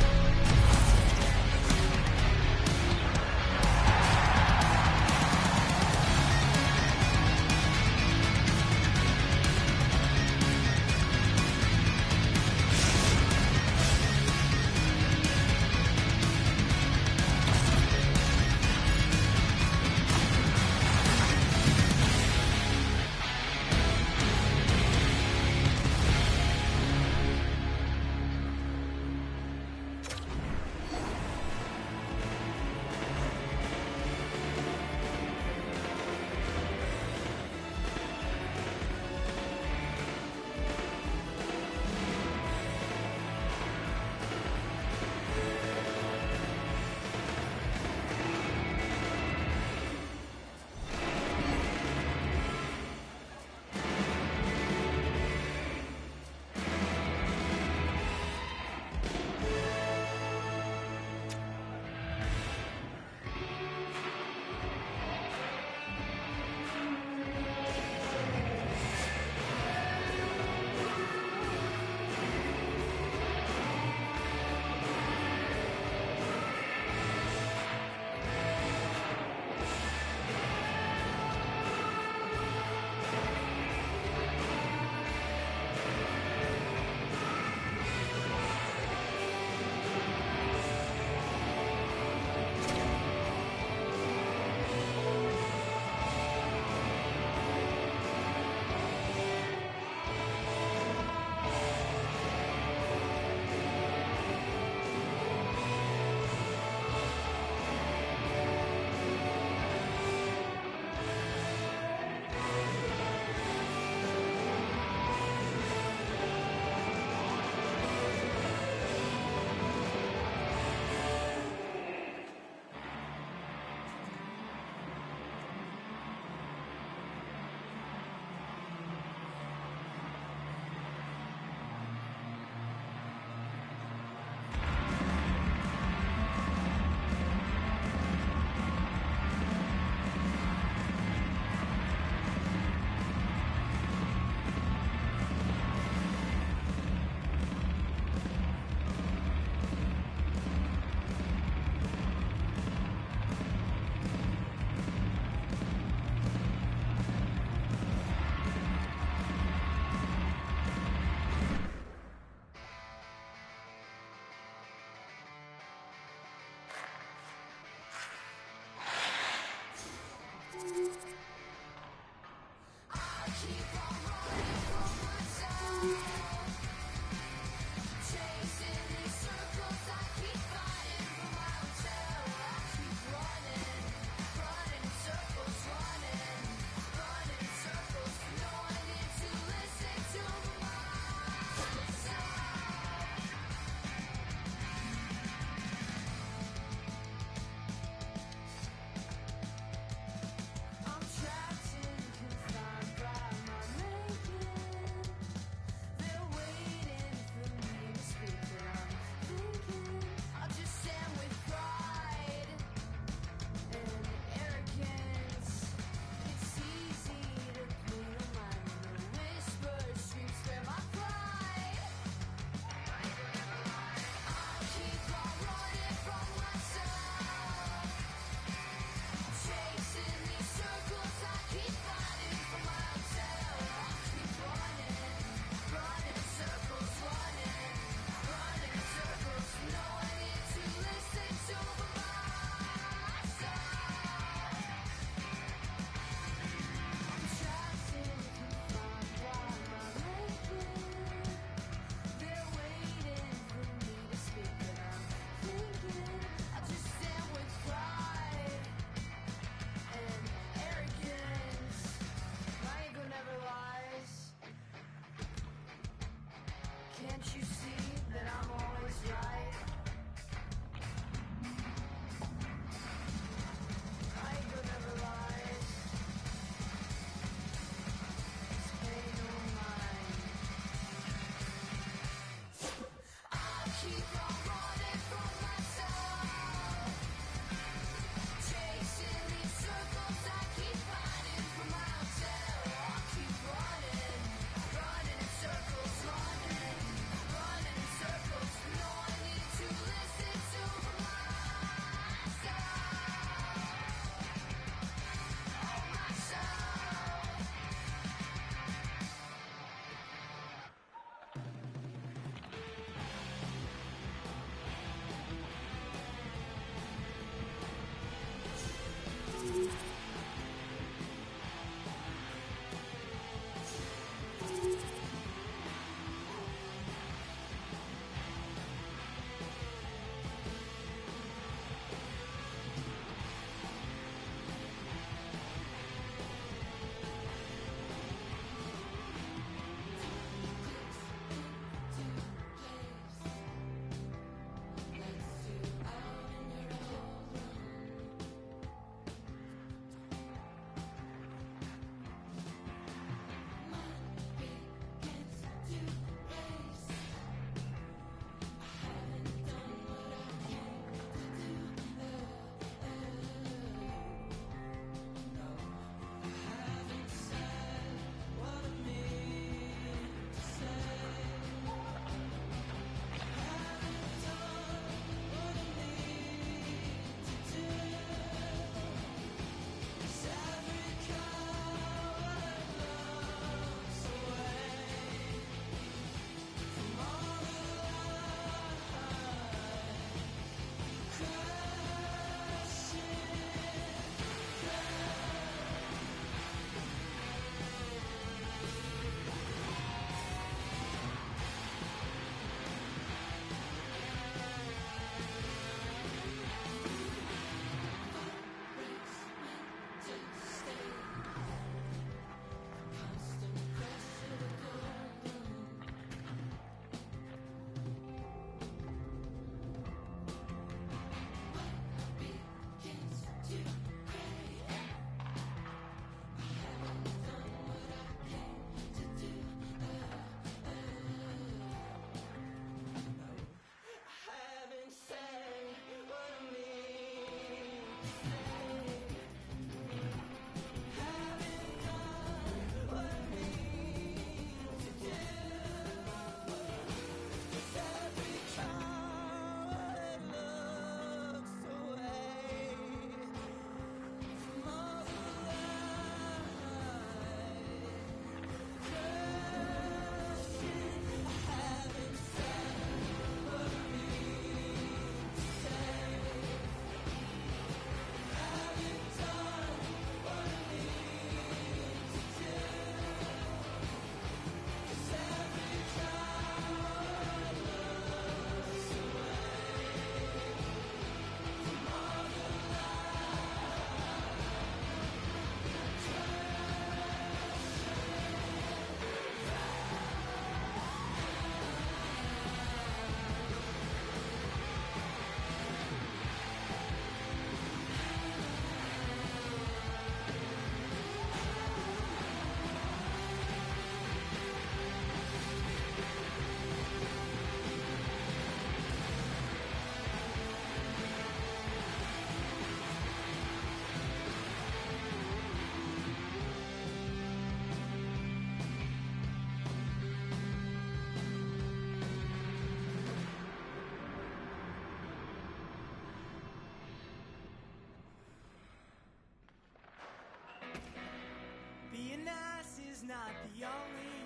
is not the only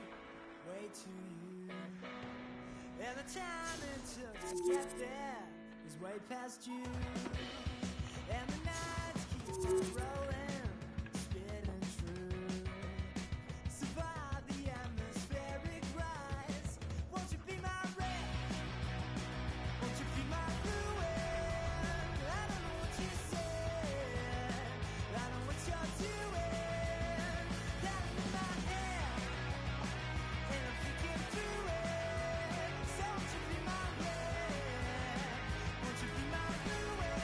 way to you. And the time it took to get there is way past you. And the nights keep on rolling, spinning true. Survive the atmospheric rise. Won't you be my red? Won't you be my ruin? I don't know what you said. I know what you're doing. Got it in my head, and I'm thinking through it. So won't you be my red? Won't you be my ruin?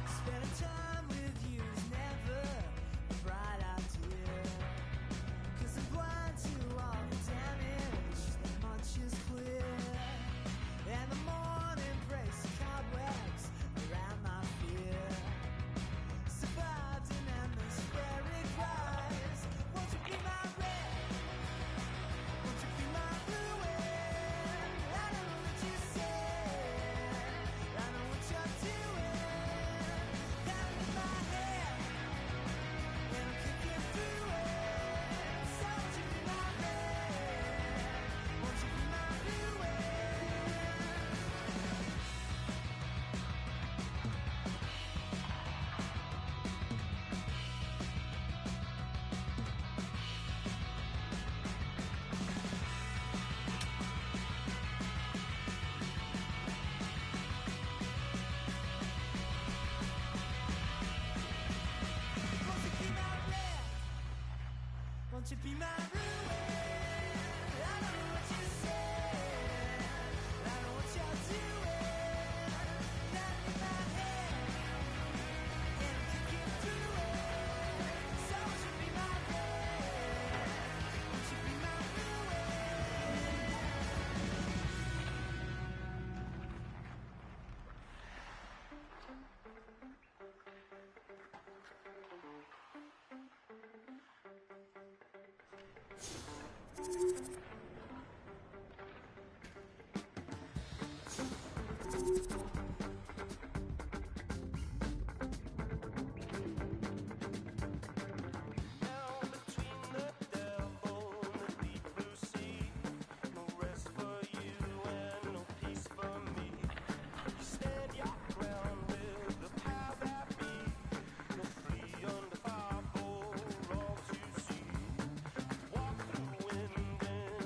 Spending time with you is never a bright idea. 'Cause I'm blind to all the damage that much is clear. And the morning breaks the cobwebs around my fear. Survived an atmospheric rise. Won't you be my red? Won't you be my ruin? I don't know what you said. I know what you're doing. Got it in my head, and I'm kicking through it. So won't you be my red? Won't you be my ruin? Won't you be my red? Won't you be my ruin? I don't know what you said. I know what you're doing. Got it in my head, and I'm kicking through it. So won't you be my red? Won't you be my ruin? Now between the devil and the deep blue sea, no rest for you and no peace for me. You stand your ground with the power that be, no free under fire for all to see. Walk through wind and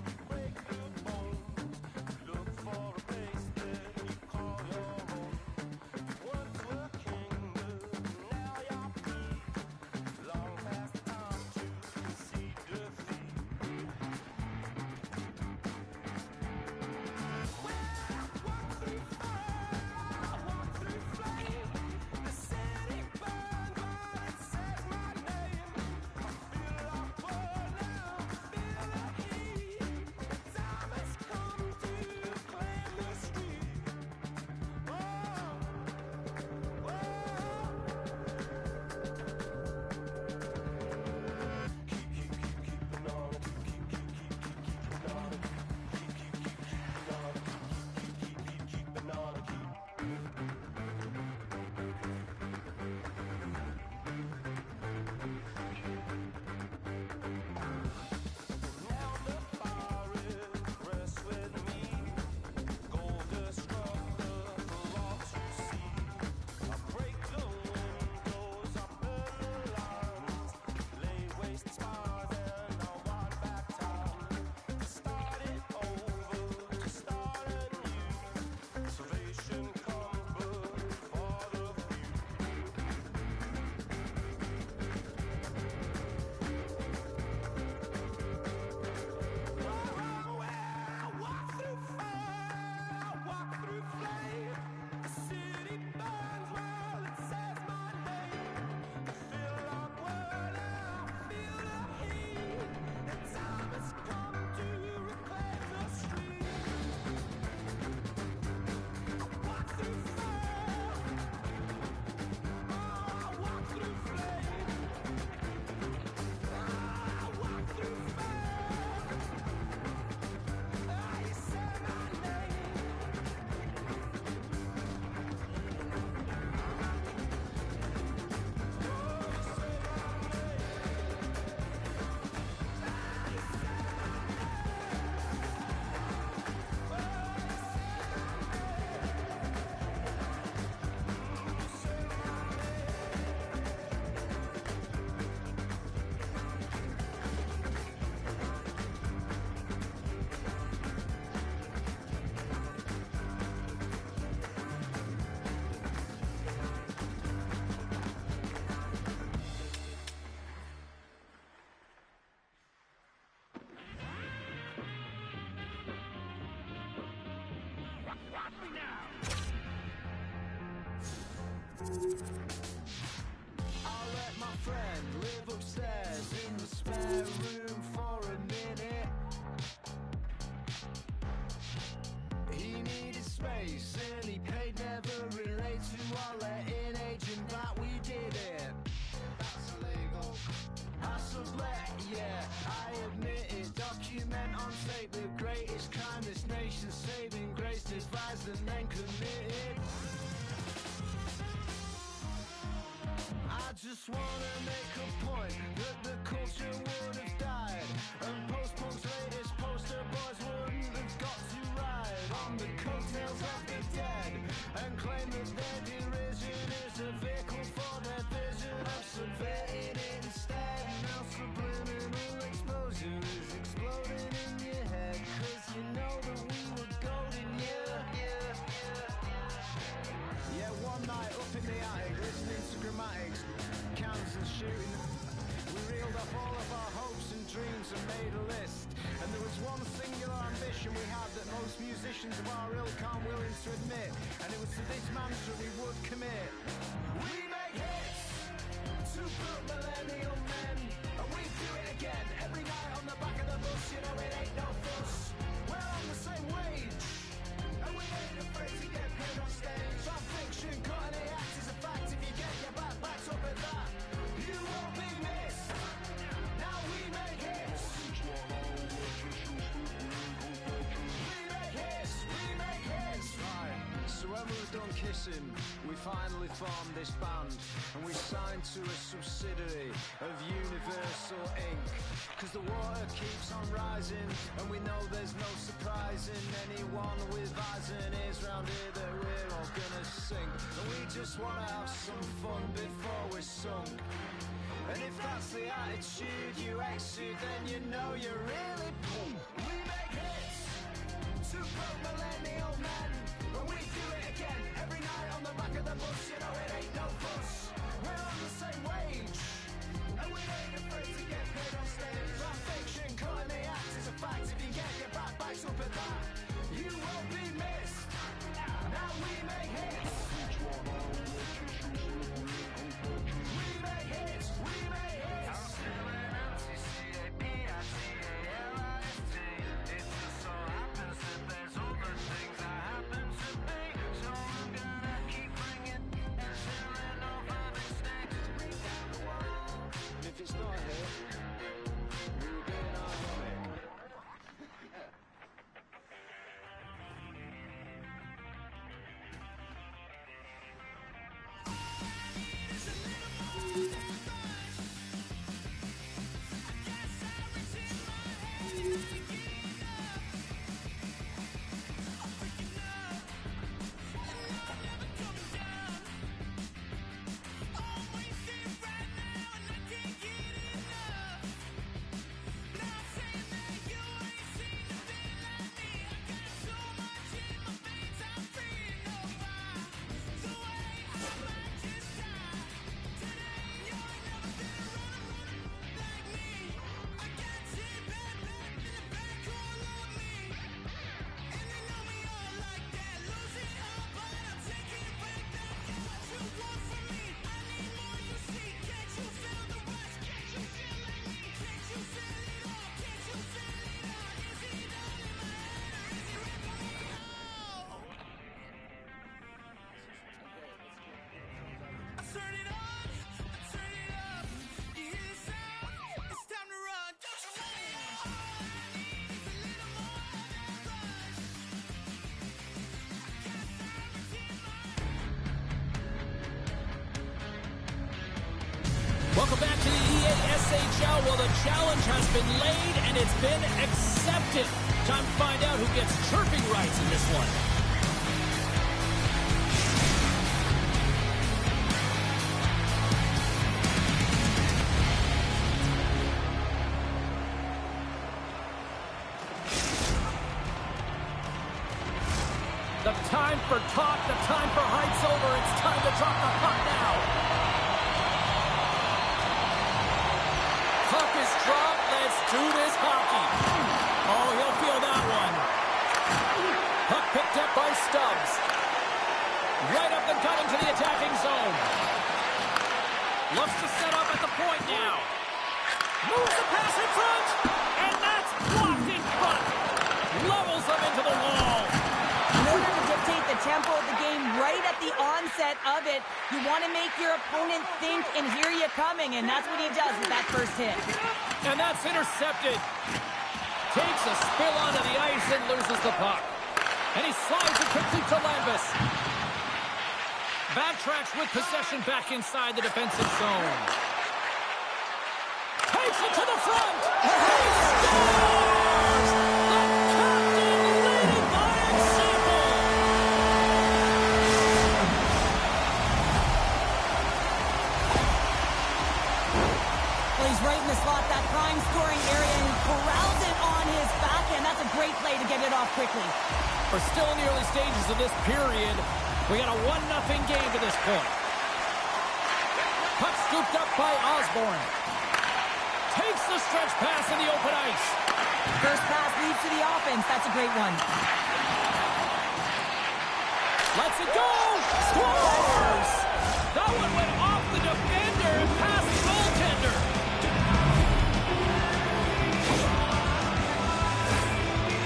I'll let my friend live upstairs in the spare room for a minute. He needed space and he paid, never relate to our letting agent that we did it. That's illegal. I sublet, yeah, I admit it. Document on tape the greatest crime this nation's saving grace, devised and then committed. I just wanna make a point that the culture would have died, and post-punk's latest poster boys wouldn't have got to ride on the coattails of the dead and claim that their derision is a vehicle for their vision of subverting it instead. Now subliminal exposure is exploding in your head, 'cause you know that we were golden, yeah, one night up in the attic, listening to grammatics, counts and shooting. We reeled off all of our hopes and dreams and made a list. And there was one singular ambition we had that most musicians of our ilk aren't willing to admit. And it was to this mantra we would commit. We make hits to put millennial men, and we do it again every night on the back of the bus. You know it ain't no fuss. We're on the same wage, and we ain't afraid to get paid on stage. Our fiction, cutting the act is a fact. If you get your back backed up at that, you won't be missed. Now we make hits. We make hits. We make hits. Right. So when we were done kissing, we finally formed this band, and we signed to a subsidiary of Universal Inc. 'Cause the water keeps on rising, and we know there's no surprising anyone with eyes and ears round here that we're all gonna sing. And we just wanna have some fun before we're sunk. And if that's the attitude you exude, then you know you're really pumped. We make hits to broke millennial men, but we do it again every night on the back of the bus. You know it ain't no fuss. We're on the same wage, and we ain't afraid to get paid on stage. Our fiction, cutting the act is a fact. If you get your back backed up at that, you won't be missed. Now we make hits. We make hits. We make hits. I'm feeling MTCAPITALIST. It just so happens that there's other things I happen to be. So I'm gonna keep bringing and filling over this next ring down the wall. And if it's not here, we were being ironic. Welcome back to the EASHL. Well, the challenge has been laid and it's been accepted. Time to find out who gets chirping rights in this one. The time for talk, the time for hype's over. It's time to drop the puck now. Puck is dropped. Let's do this hockey. Oh, he'll feel that one. Puck Picked up by Stubbs. Right up the gut into the attacking zone. Looks to set up at the point now. Moves the pass in front. And that's blocked in front. Levels them into the wall. In order to dictate the tempo of the game right at the onset of it, you want to make your opponent think and hear you coming, and that's what he does with that first hit. And that's intercepted. Takes a spill onto the ice and loses the puck. And he slides it quickly to Lambus. Backtracks with possession back inside the defensive zone. Takes it to the front. He scores! The captain leading by example. Well, he's right in the slot, that prime scoring area, and he corrals it on his backhand. That's a great play to get it off quickly. We're still in the early stages of this period. We got a 1-0 game to this point. Puck scooped up by Osborne. Takes the stretch pass in the open ice. First pass leads to the offense. That's a great one. Lets it go! Scores! That one went off the defender and past the goaltender.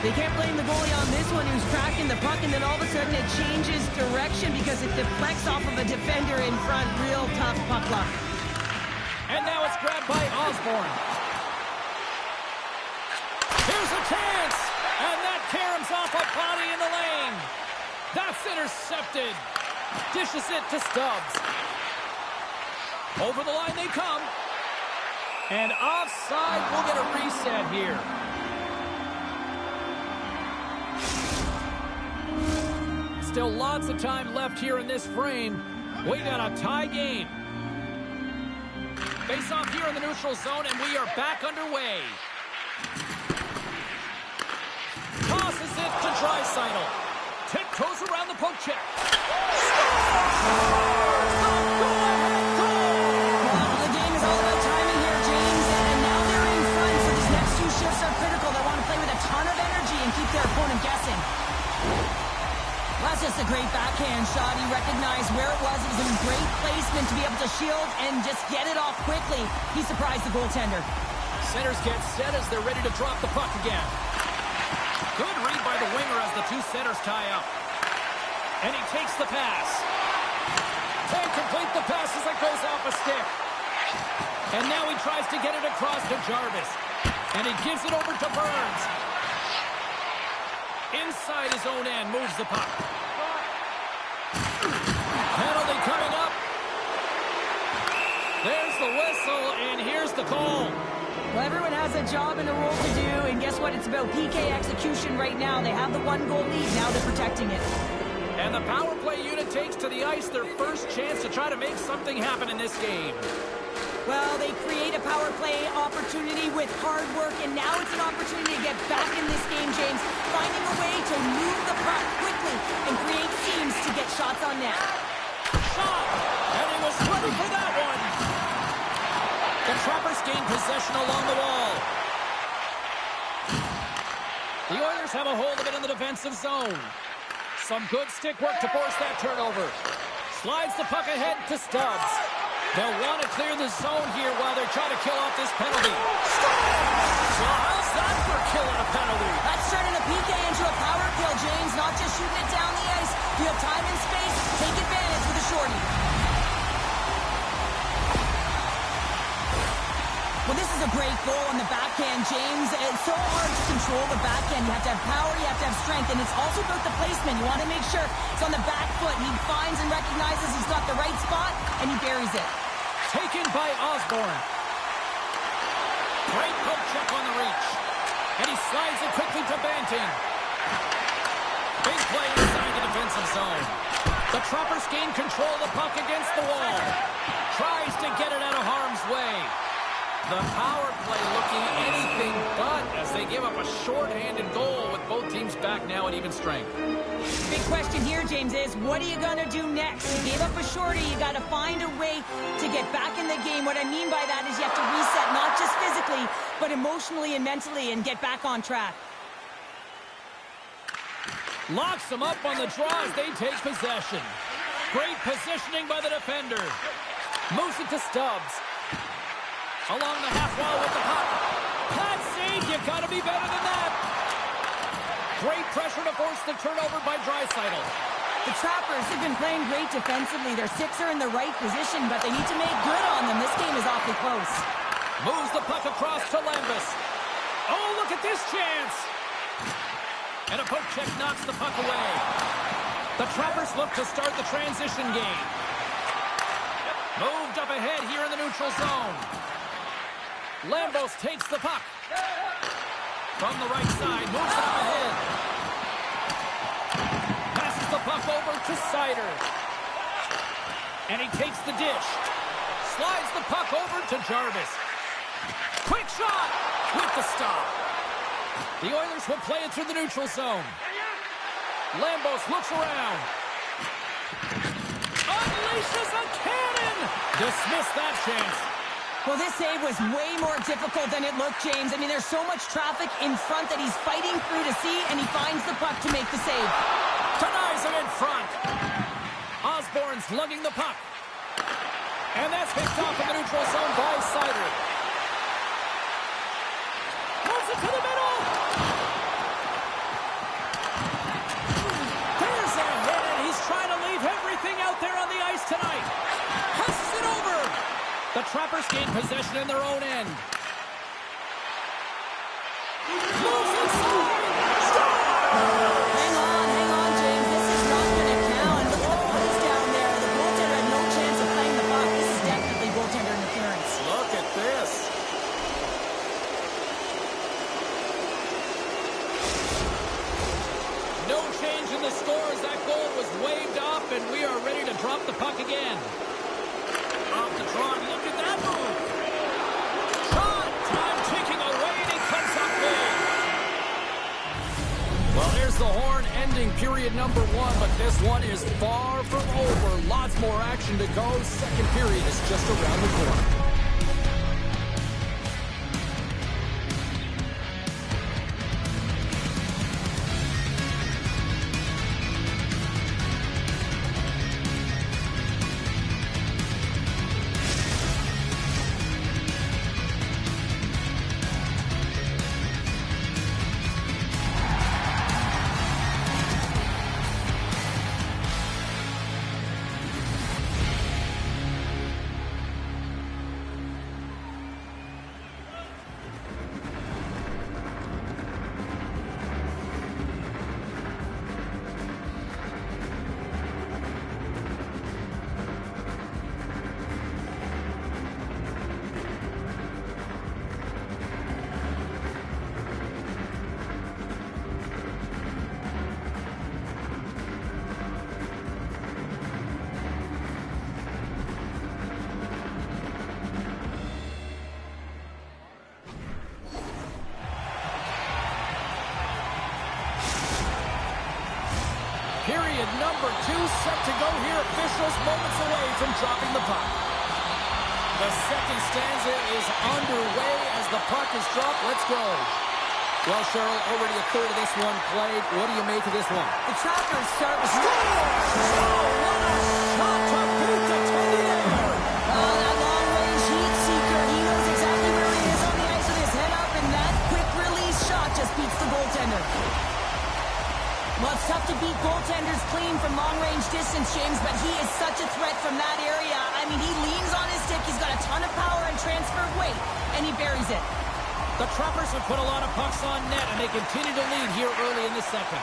They can't blame the goalie on this one who's tracking the puck, and then all of a sudden it changes direction because it deflects off of a defender in front. Real tough puck luck. And now it's grabbed by Osborne. Here's a chance! And that caroms off a body in the lane. That's intercepted. Dishes it to Stubbs. Over the line they come. And offside, we'll get a reset here. Still lots of time left here in this frame. We got a tie game. Face off here in the neutral zone, and we are back underway. Tosses it to Draisaitl. Tiptoes around the poke check. The game is all about timing here, James, and now they're in front, so these next two shifts are critical. They want to play with a ton of energy and keep their opponent guessing. That's just a great backhand shot. He recognized where it was. It was in great placement to be able to shield and just get it off quickly. He surprised the goaltender. Centers get set as they're ready to drop the puck again. Good read by the winger as the two centers tie up. And he takes the pass. Can't complete the pass as it goes off a stick. And now he tries to get it across to Jarvis. And he gives it over to Burns. Inside his own end, moves the puck. Penalty coming up. There's the whistle, and here's the call. Well, everyone has a job and a role to do, and guess what? It's about PK execution right now. They have the one-goal lead. Now they're protecting it. And the power play unit takes to the ice their first chance to try to make something happen in this game. Well, they create a power play opportunity with hard work, and now it's an opportunity to get back in this game, James. Finding a way to move the puck quickly and create teams to get shots on net. Shot! And he was ready for that one. The Trappers gain possession along the wall. The Oilers have a hold of it in the defensive zone. Some good stick work to force that turnover. Slides the puck ahead to Stubbs. They'll want to clear the zone here while they're trying to kill off this penalty. So how's that for killing a penalty? That's turning a PK into a power kill, James. Not just shooting it down the ice. You have time and space. Take advantage with a shorty. Well, this is a great goal on the backhand, James. It's so hard to control the backhand. You have to have power, you have to have strength, and it's also about the placement. You want to make sure it's on the back foot. He finds and recognizes he's got the right spot, and he buries it. Taken by Osborne. Great poke check on the reach. And he slides it quickly to Banting. Big play inside the defensive zone. The Trappers gain control of the puck against the wall. Tries to get it out of harm's way. The power play looking anything but as they give up a shorthanded goal with both teams back now at even strength. Big question here, James, is what are you going to do next? You gave up a shorty. You got to find a way to get back in the game. What I mean by that is you have to reset, not just physically, but emotionally and mentally, and get back on track. Locks them up on the draw as they take possession. Great positioning by the defender. Moves it to Stubbs. Along the half wall with the puck. Pat save, you've got to be better than that. Great pressure to force the turnover by Draisaitl. The Trappers have been playing great defensively. Their six are in the right position, but they need to make good on them. This game is awfully close. Moves the puck across to Lambus. Oh, look at this chance. And a poke check knocks the puck away. The Trappers look to start the transition game. Moved up ahead here in the neutral zone. Lambos takes the puck. From the right side, moves it up ahead. Passes the puck over to Sider. And he takes the dish. Slides the puck over to Jarvis. Quick shot with the stop. The Oilers will play it through the neutral zone. Lambos looks around. Unleashes a cannon! Dismissed that chance. Well, this save was way more difficult than it looked, James. I mean, there's so much traffic in front that he's fighting through to see, and he finds the puck to make the save. Denies him in front. Osborne's lugging the puck. And that's picked off in the neutral zone by Sider. Moves it to the middle. There's a hit, and he's trying to leave everything out there on the ice tonight. Passes it over. The Trappers gain possession in their own end. Moves inside. Hang on, James. This is not going to count. Look at the bodies down there. The goaltender had no chance of playing the puck. This is definitely goaltender interference. Look at this. No change in the score as that goal was waved off, and we are ready to drop the puck again. Off the draw, look at that move. Shot, time ticking away, and he comes up big. Well, there's the horn ending period number 1, but this one is far from over. Lots more action to go. Second period is just around the corner. Period number 2 set to go here. Officials moments away from dropping the puck. The second stanza is underway as the puck is dropped. Let's go. Well, Cheryl, already a third of this one played. What do you make of this one? The Trappers start with... Oh, what a shot to beat the Teddy there. Oh, that long-range heat seeker. He knows exactly where he is on the ice with his head up, and that quick-release shot just beats the goaltender. Well, it's tough to beat goaltenders clean from long-range distance, James, but he is such a threat from that area. I mean, he leans on his stick, he's got a ton of power and transferred weight, and he buries it. The Trappers have put a lot of pucks on net, and they continue to lead here early in the second.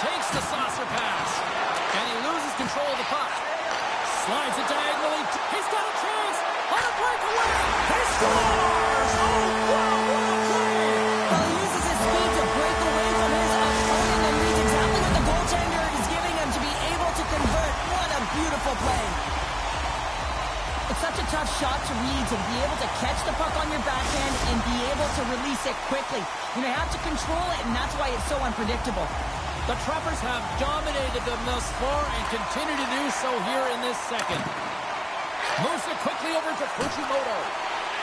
Takes the saucer pass, and he loses control of the puck. Slides it diagonally. He's got a chance on a breakaway. He scores! Oh, wow, what a play! Well, he uses his speed to break away from his opponent and reads exactly what the goaltender is giving him to be able to convert. What a beautiful play. It's such a tough shot to read, to be able to catch the puck on your backhand and be able to release it quickly. You have to control it, and that's why it's so unpredictable. The Trappers have dominated them thus far and continue to do so here in this second. Moves it quickly over to Fujimoto.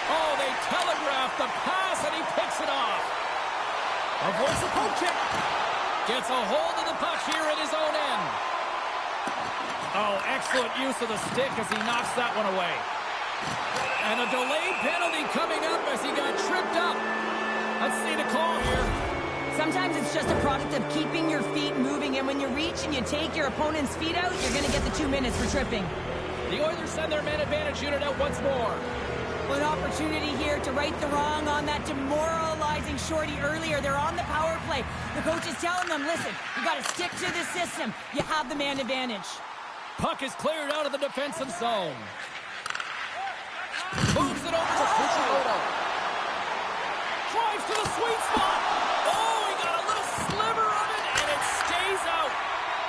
Oh, they telegraph the pass, and he picks it off. Avoids the poke check. Gets a hold of the puck here at his own end. Oh, excellent use of the stick as he knocks that one away. And a delayed penalty coming up as he got tripped up. Let's see the call here. Sometimes it's just a product of keeping your feet moving, and when you reach and you take your opponent's feet out, you're going to get the 2 minutes for tripping. The Oilers send their man advantage unit out once more. An opportunity here to right the wrong on that demoralizing shorty earlier. They're on the power play. The coach is telling them, listen, you got to stick to this system. You have the man advantage. Puck is cleared out of the defensive zone. Moves it over to Fuchimoto. Drives to the sweet spot. Oh, he got a little sliver of it, and it stays out.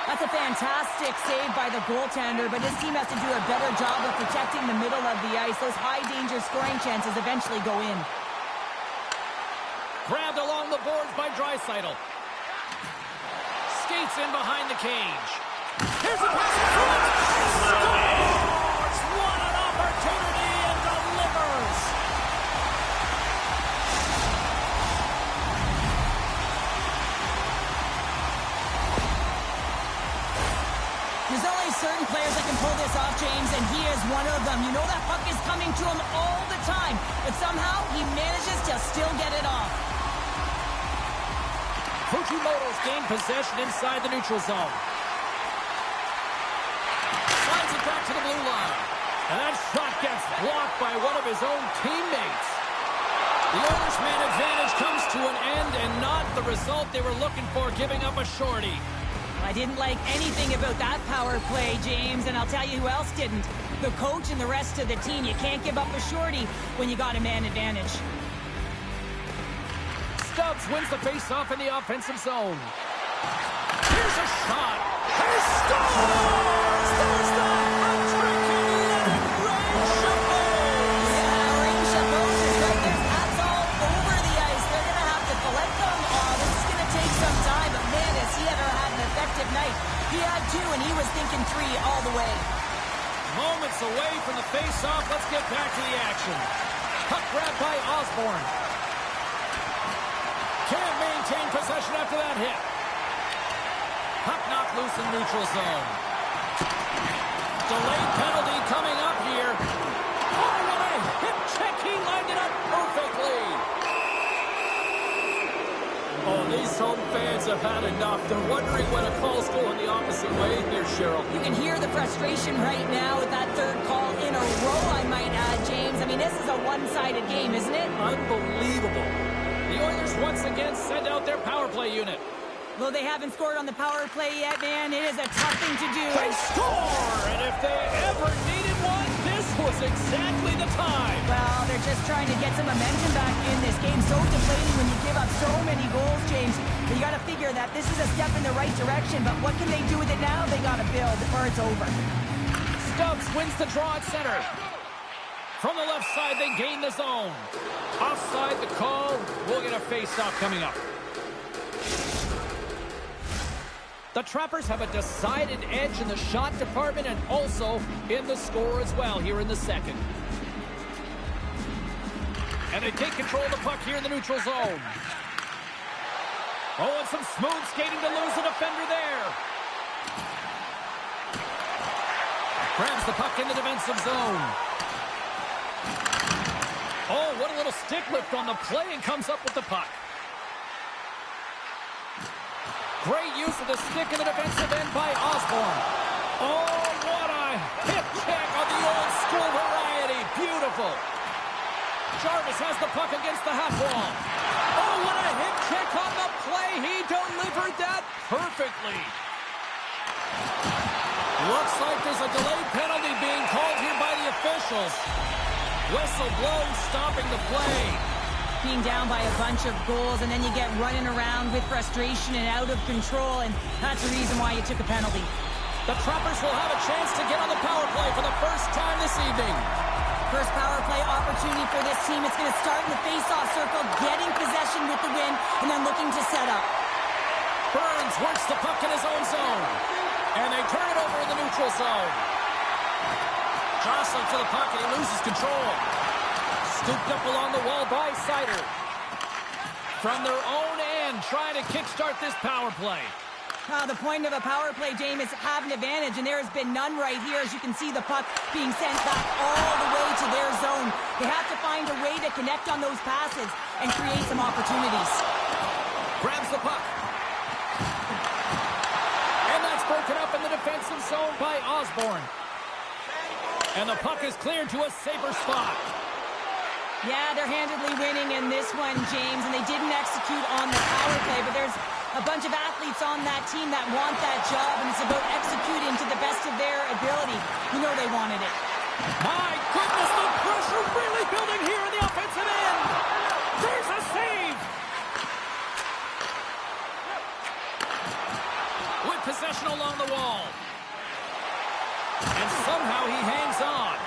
That's a fantastic save by the goaltender, but his team has to do a better job of protecting the middle of the ice. Those high-danger scoring chances eventually go in. Grabbed along the boards by Draisaitl. Skates in behind the cage. Here's a pass in front. Scores! What an opportunity, and delivers! There's only certain players that can pull this off, James, and he is one of them. You know that puck is coming to him all the time, but somehow he manages to still get it off. Fujimoto's gained possession inside the neutral zone. Slides it back to the blue line. And that shot gets blocked by one of his own teammates. The Oilers' man advantage comes to an end, and not the result they were looking for, giving up a shorty. I didn't like anything about that power play, James, and I'll tell you who else didn't. The coach and the rest of the team. You can't give up a shorty when you got a man advantage. Stubbs wins the face-off in the offensive zone. Here's a shot. He scores! There's the hat-trick in Ray Chabot! Yeah, Ray Chabot is right there. That's all over the ice. They're going to have to collect them. Oh, this is going to take some time, but man, has he ever had an effective night. He had 2, and he was thinking 3 all the way. Moments away from the face-off. Let's get back to the action. Puck grabbed by Osborne. Can't maintain possession after that hit. Puck knocked loose in neutral zone. Delayed penalty coming up here. Oh, what a hip check. He lined it up perfectly. Oh, these home fans have had enough. They're wondering when a call's going the opposite way here, Cheryl. You can hear the frustration right now with that third call in a row, I might add, James. I mean, this is a one-sided game, isn't it? Unbelievable. The Oilers once again send out their power play unit. Though they haven't scored on the power play yet, man, it is a tough thing to do. They score! And if they ever needed one, this was exactly the time. Well, they're just trying to get some momentum back in this game. So deflating when you give up so many goals, James. But you got to figure that this is a step in the right direction. But what can they do with it now? They got to build or it's over. Stubbs wins the draw at center. From the left side, they gain the zone. Offside the call. We'll get a face-off coming up. The Trappers have a decided edge in the shot department and also in the score as well here in the second. And they take control of the puck here in the neutral zone. Oh, and some smooth skating to lose a defender there. Grabs the puck in the defensive zone. Oh, what a little stick lift on the play, and comes up with the puck. Great use of the stick in the defensive end by Osborne. Oh, what a hip check of the old school variety. Beautiful. Jarvis has the puck against the half wall. Oh, what a hip check on the play. He delivered that perfectly. Looks like there's a delayed penalty being called here by the officials. Whistle blown, stopping the play. Being down by a bunch of goals, and then you get running around with frustration and out of control, and that's the reason why you took a penalty. The Trappers will have a chance to get on the power play for the first time this evening. First power play opportunity for this team. It's going to start in the face-off circle, getting possession with the win, and then looking to set up. Burns works the puck in his own zone, and they turn it over in the neutral zone. Jostling to the puck, and he loses control. Scooped up along the wall by Sider. From their own end, Again, trying to kickstart this power play. The point of a power play, James, is have an advantage, and there has been none right here. As you can see, the puck being sent back all the way to their zone. They have to find a way to connect on those passes and create some opportunities. Grabs the puck. And that's broken up in the defensive zone by Osborne. And the puck is cleared to a safer spot. Yeah, they're handedly winning in this one, James, and they didn't execute on the power play, but there's a bunch of athletes on that team that want that job, and it's about executing to the best of their ability. You know they wanted it. My goodness, the pressure really building here in the offensive end. There's a save. With possession along the wall. And somehow he hangs on.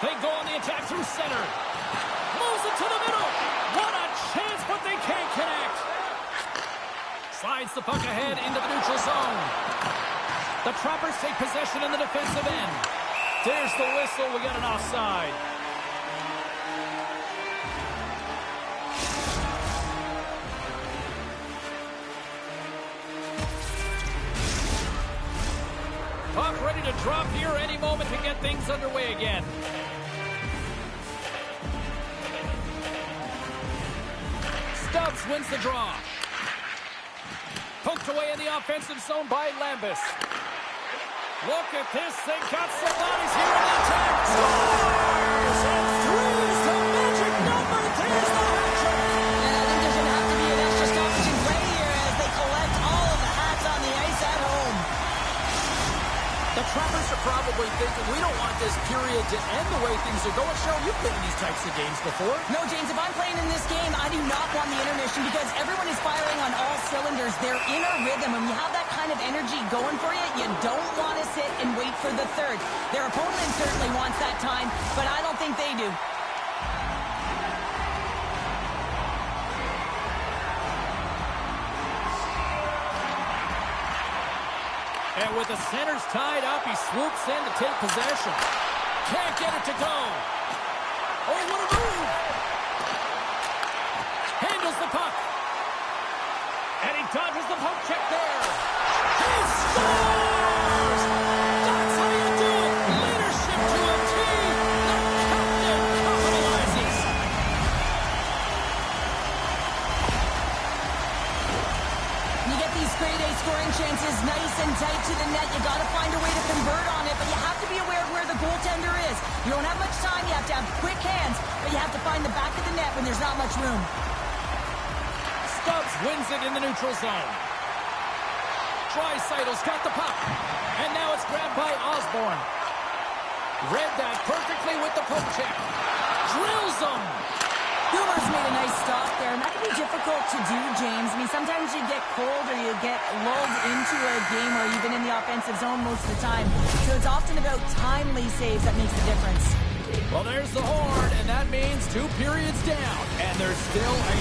They go on the attack through center. Moves it to the middle. What a chance, but they can't connect. Slides the puck ahead into the neutral zone. The Trappers take possession in the defensive end. There's the whistle. We got an offside. Puck ready to drop here any moment to get things underway again. Stubbs wins the draw. Poked away in the offensive zone by Lambus. Look at this. They got some bodies here in the attack. Scores! And through the magic number. There's the hat trick. And I think there's going to have to be an extra stoppage in play here as they collect all of the hats on the ice at home. The Trappers are probably thinking, we don't want this period to end the way things are going. Cheryl, you've been in these types of games before. No, James, if I'm playing in this game, I do not want the intermission because everyone is firing on all cylinders. They're in a rhythm, and when you have that kind of energy going for you, you don't want to sit and wait for the third. Their opponent certainly wants that time, but I don't think they do. And with the centers tied up, he swoops in to take possession. Can't get it to go. Oh, what a move! Handles the puck. And he dodges the poke check there. He scores! That's how you do it. Leadership to a team. The captain capitalizes. You get these grade A scoring chances nice and tight to the net. You got to find a way to convert on it, but you have to be aware of where the goaltender is. You don't have much time. You have to have quick hands, but you have to find the back of the net when there's not much room. Stubbs wins it in the neutral zone. Dreisaitl's got the puck, and now it's grabbed by Osborne. Read that perfectly with the poke check. Drills him. Gilmer's made a nice stop there, and that can be difficult to do, James. I mean, sometimes you get cold or you get lulled into a game where you've been in the offensive zone most of the time. So it's often about timely saves that makes the difference. Well, there's the horn, and that means 2 periods down, and there's still a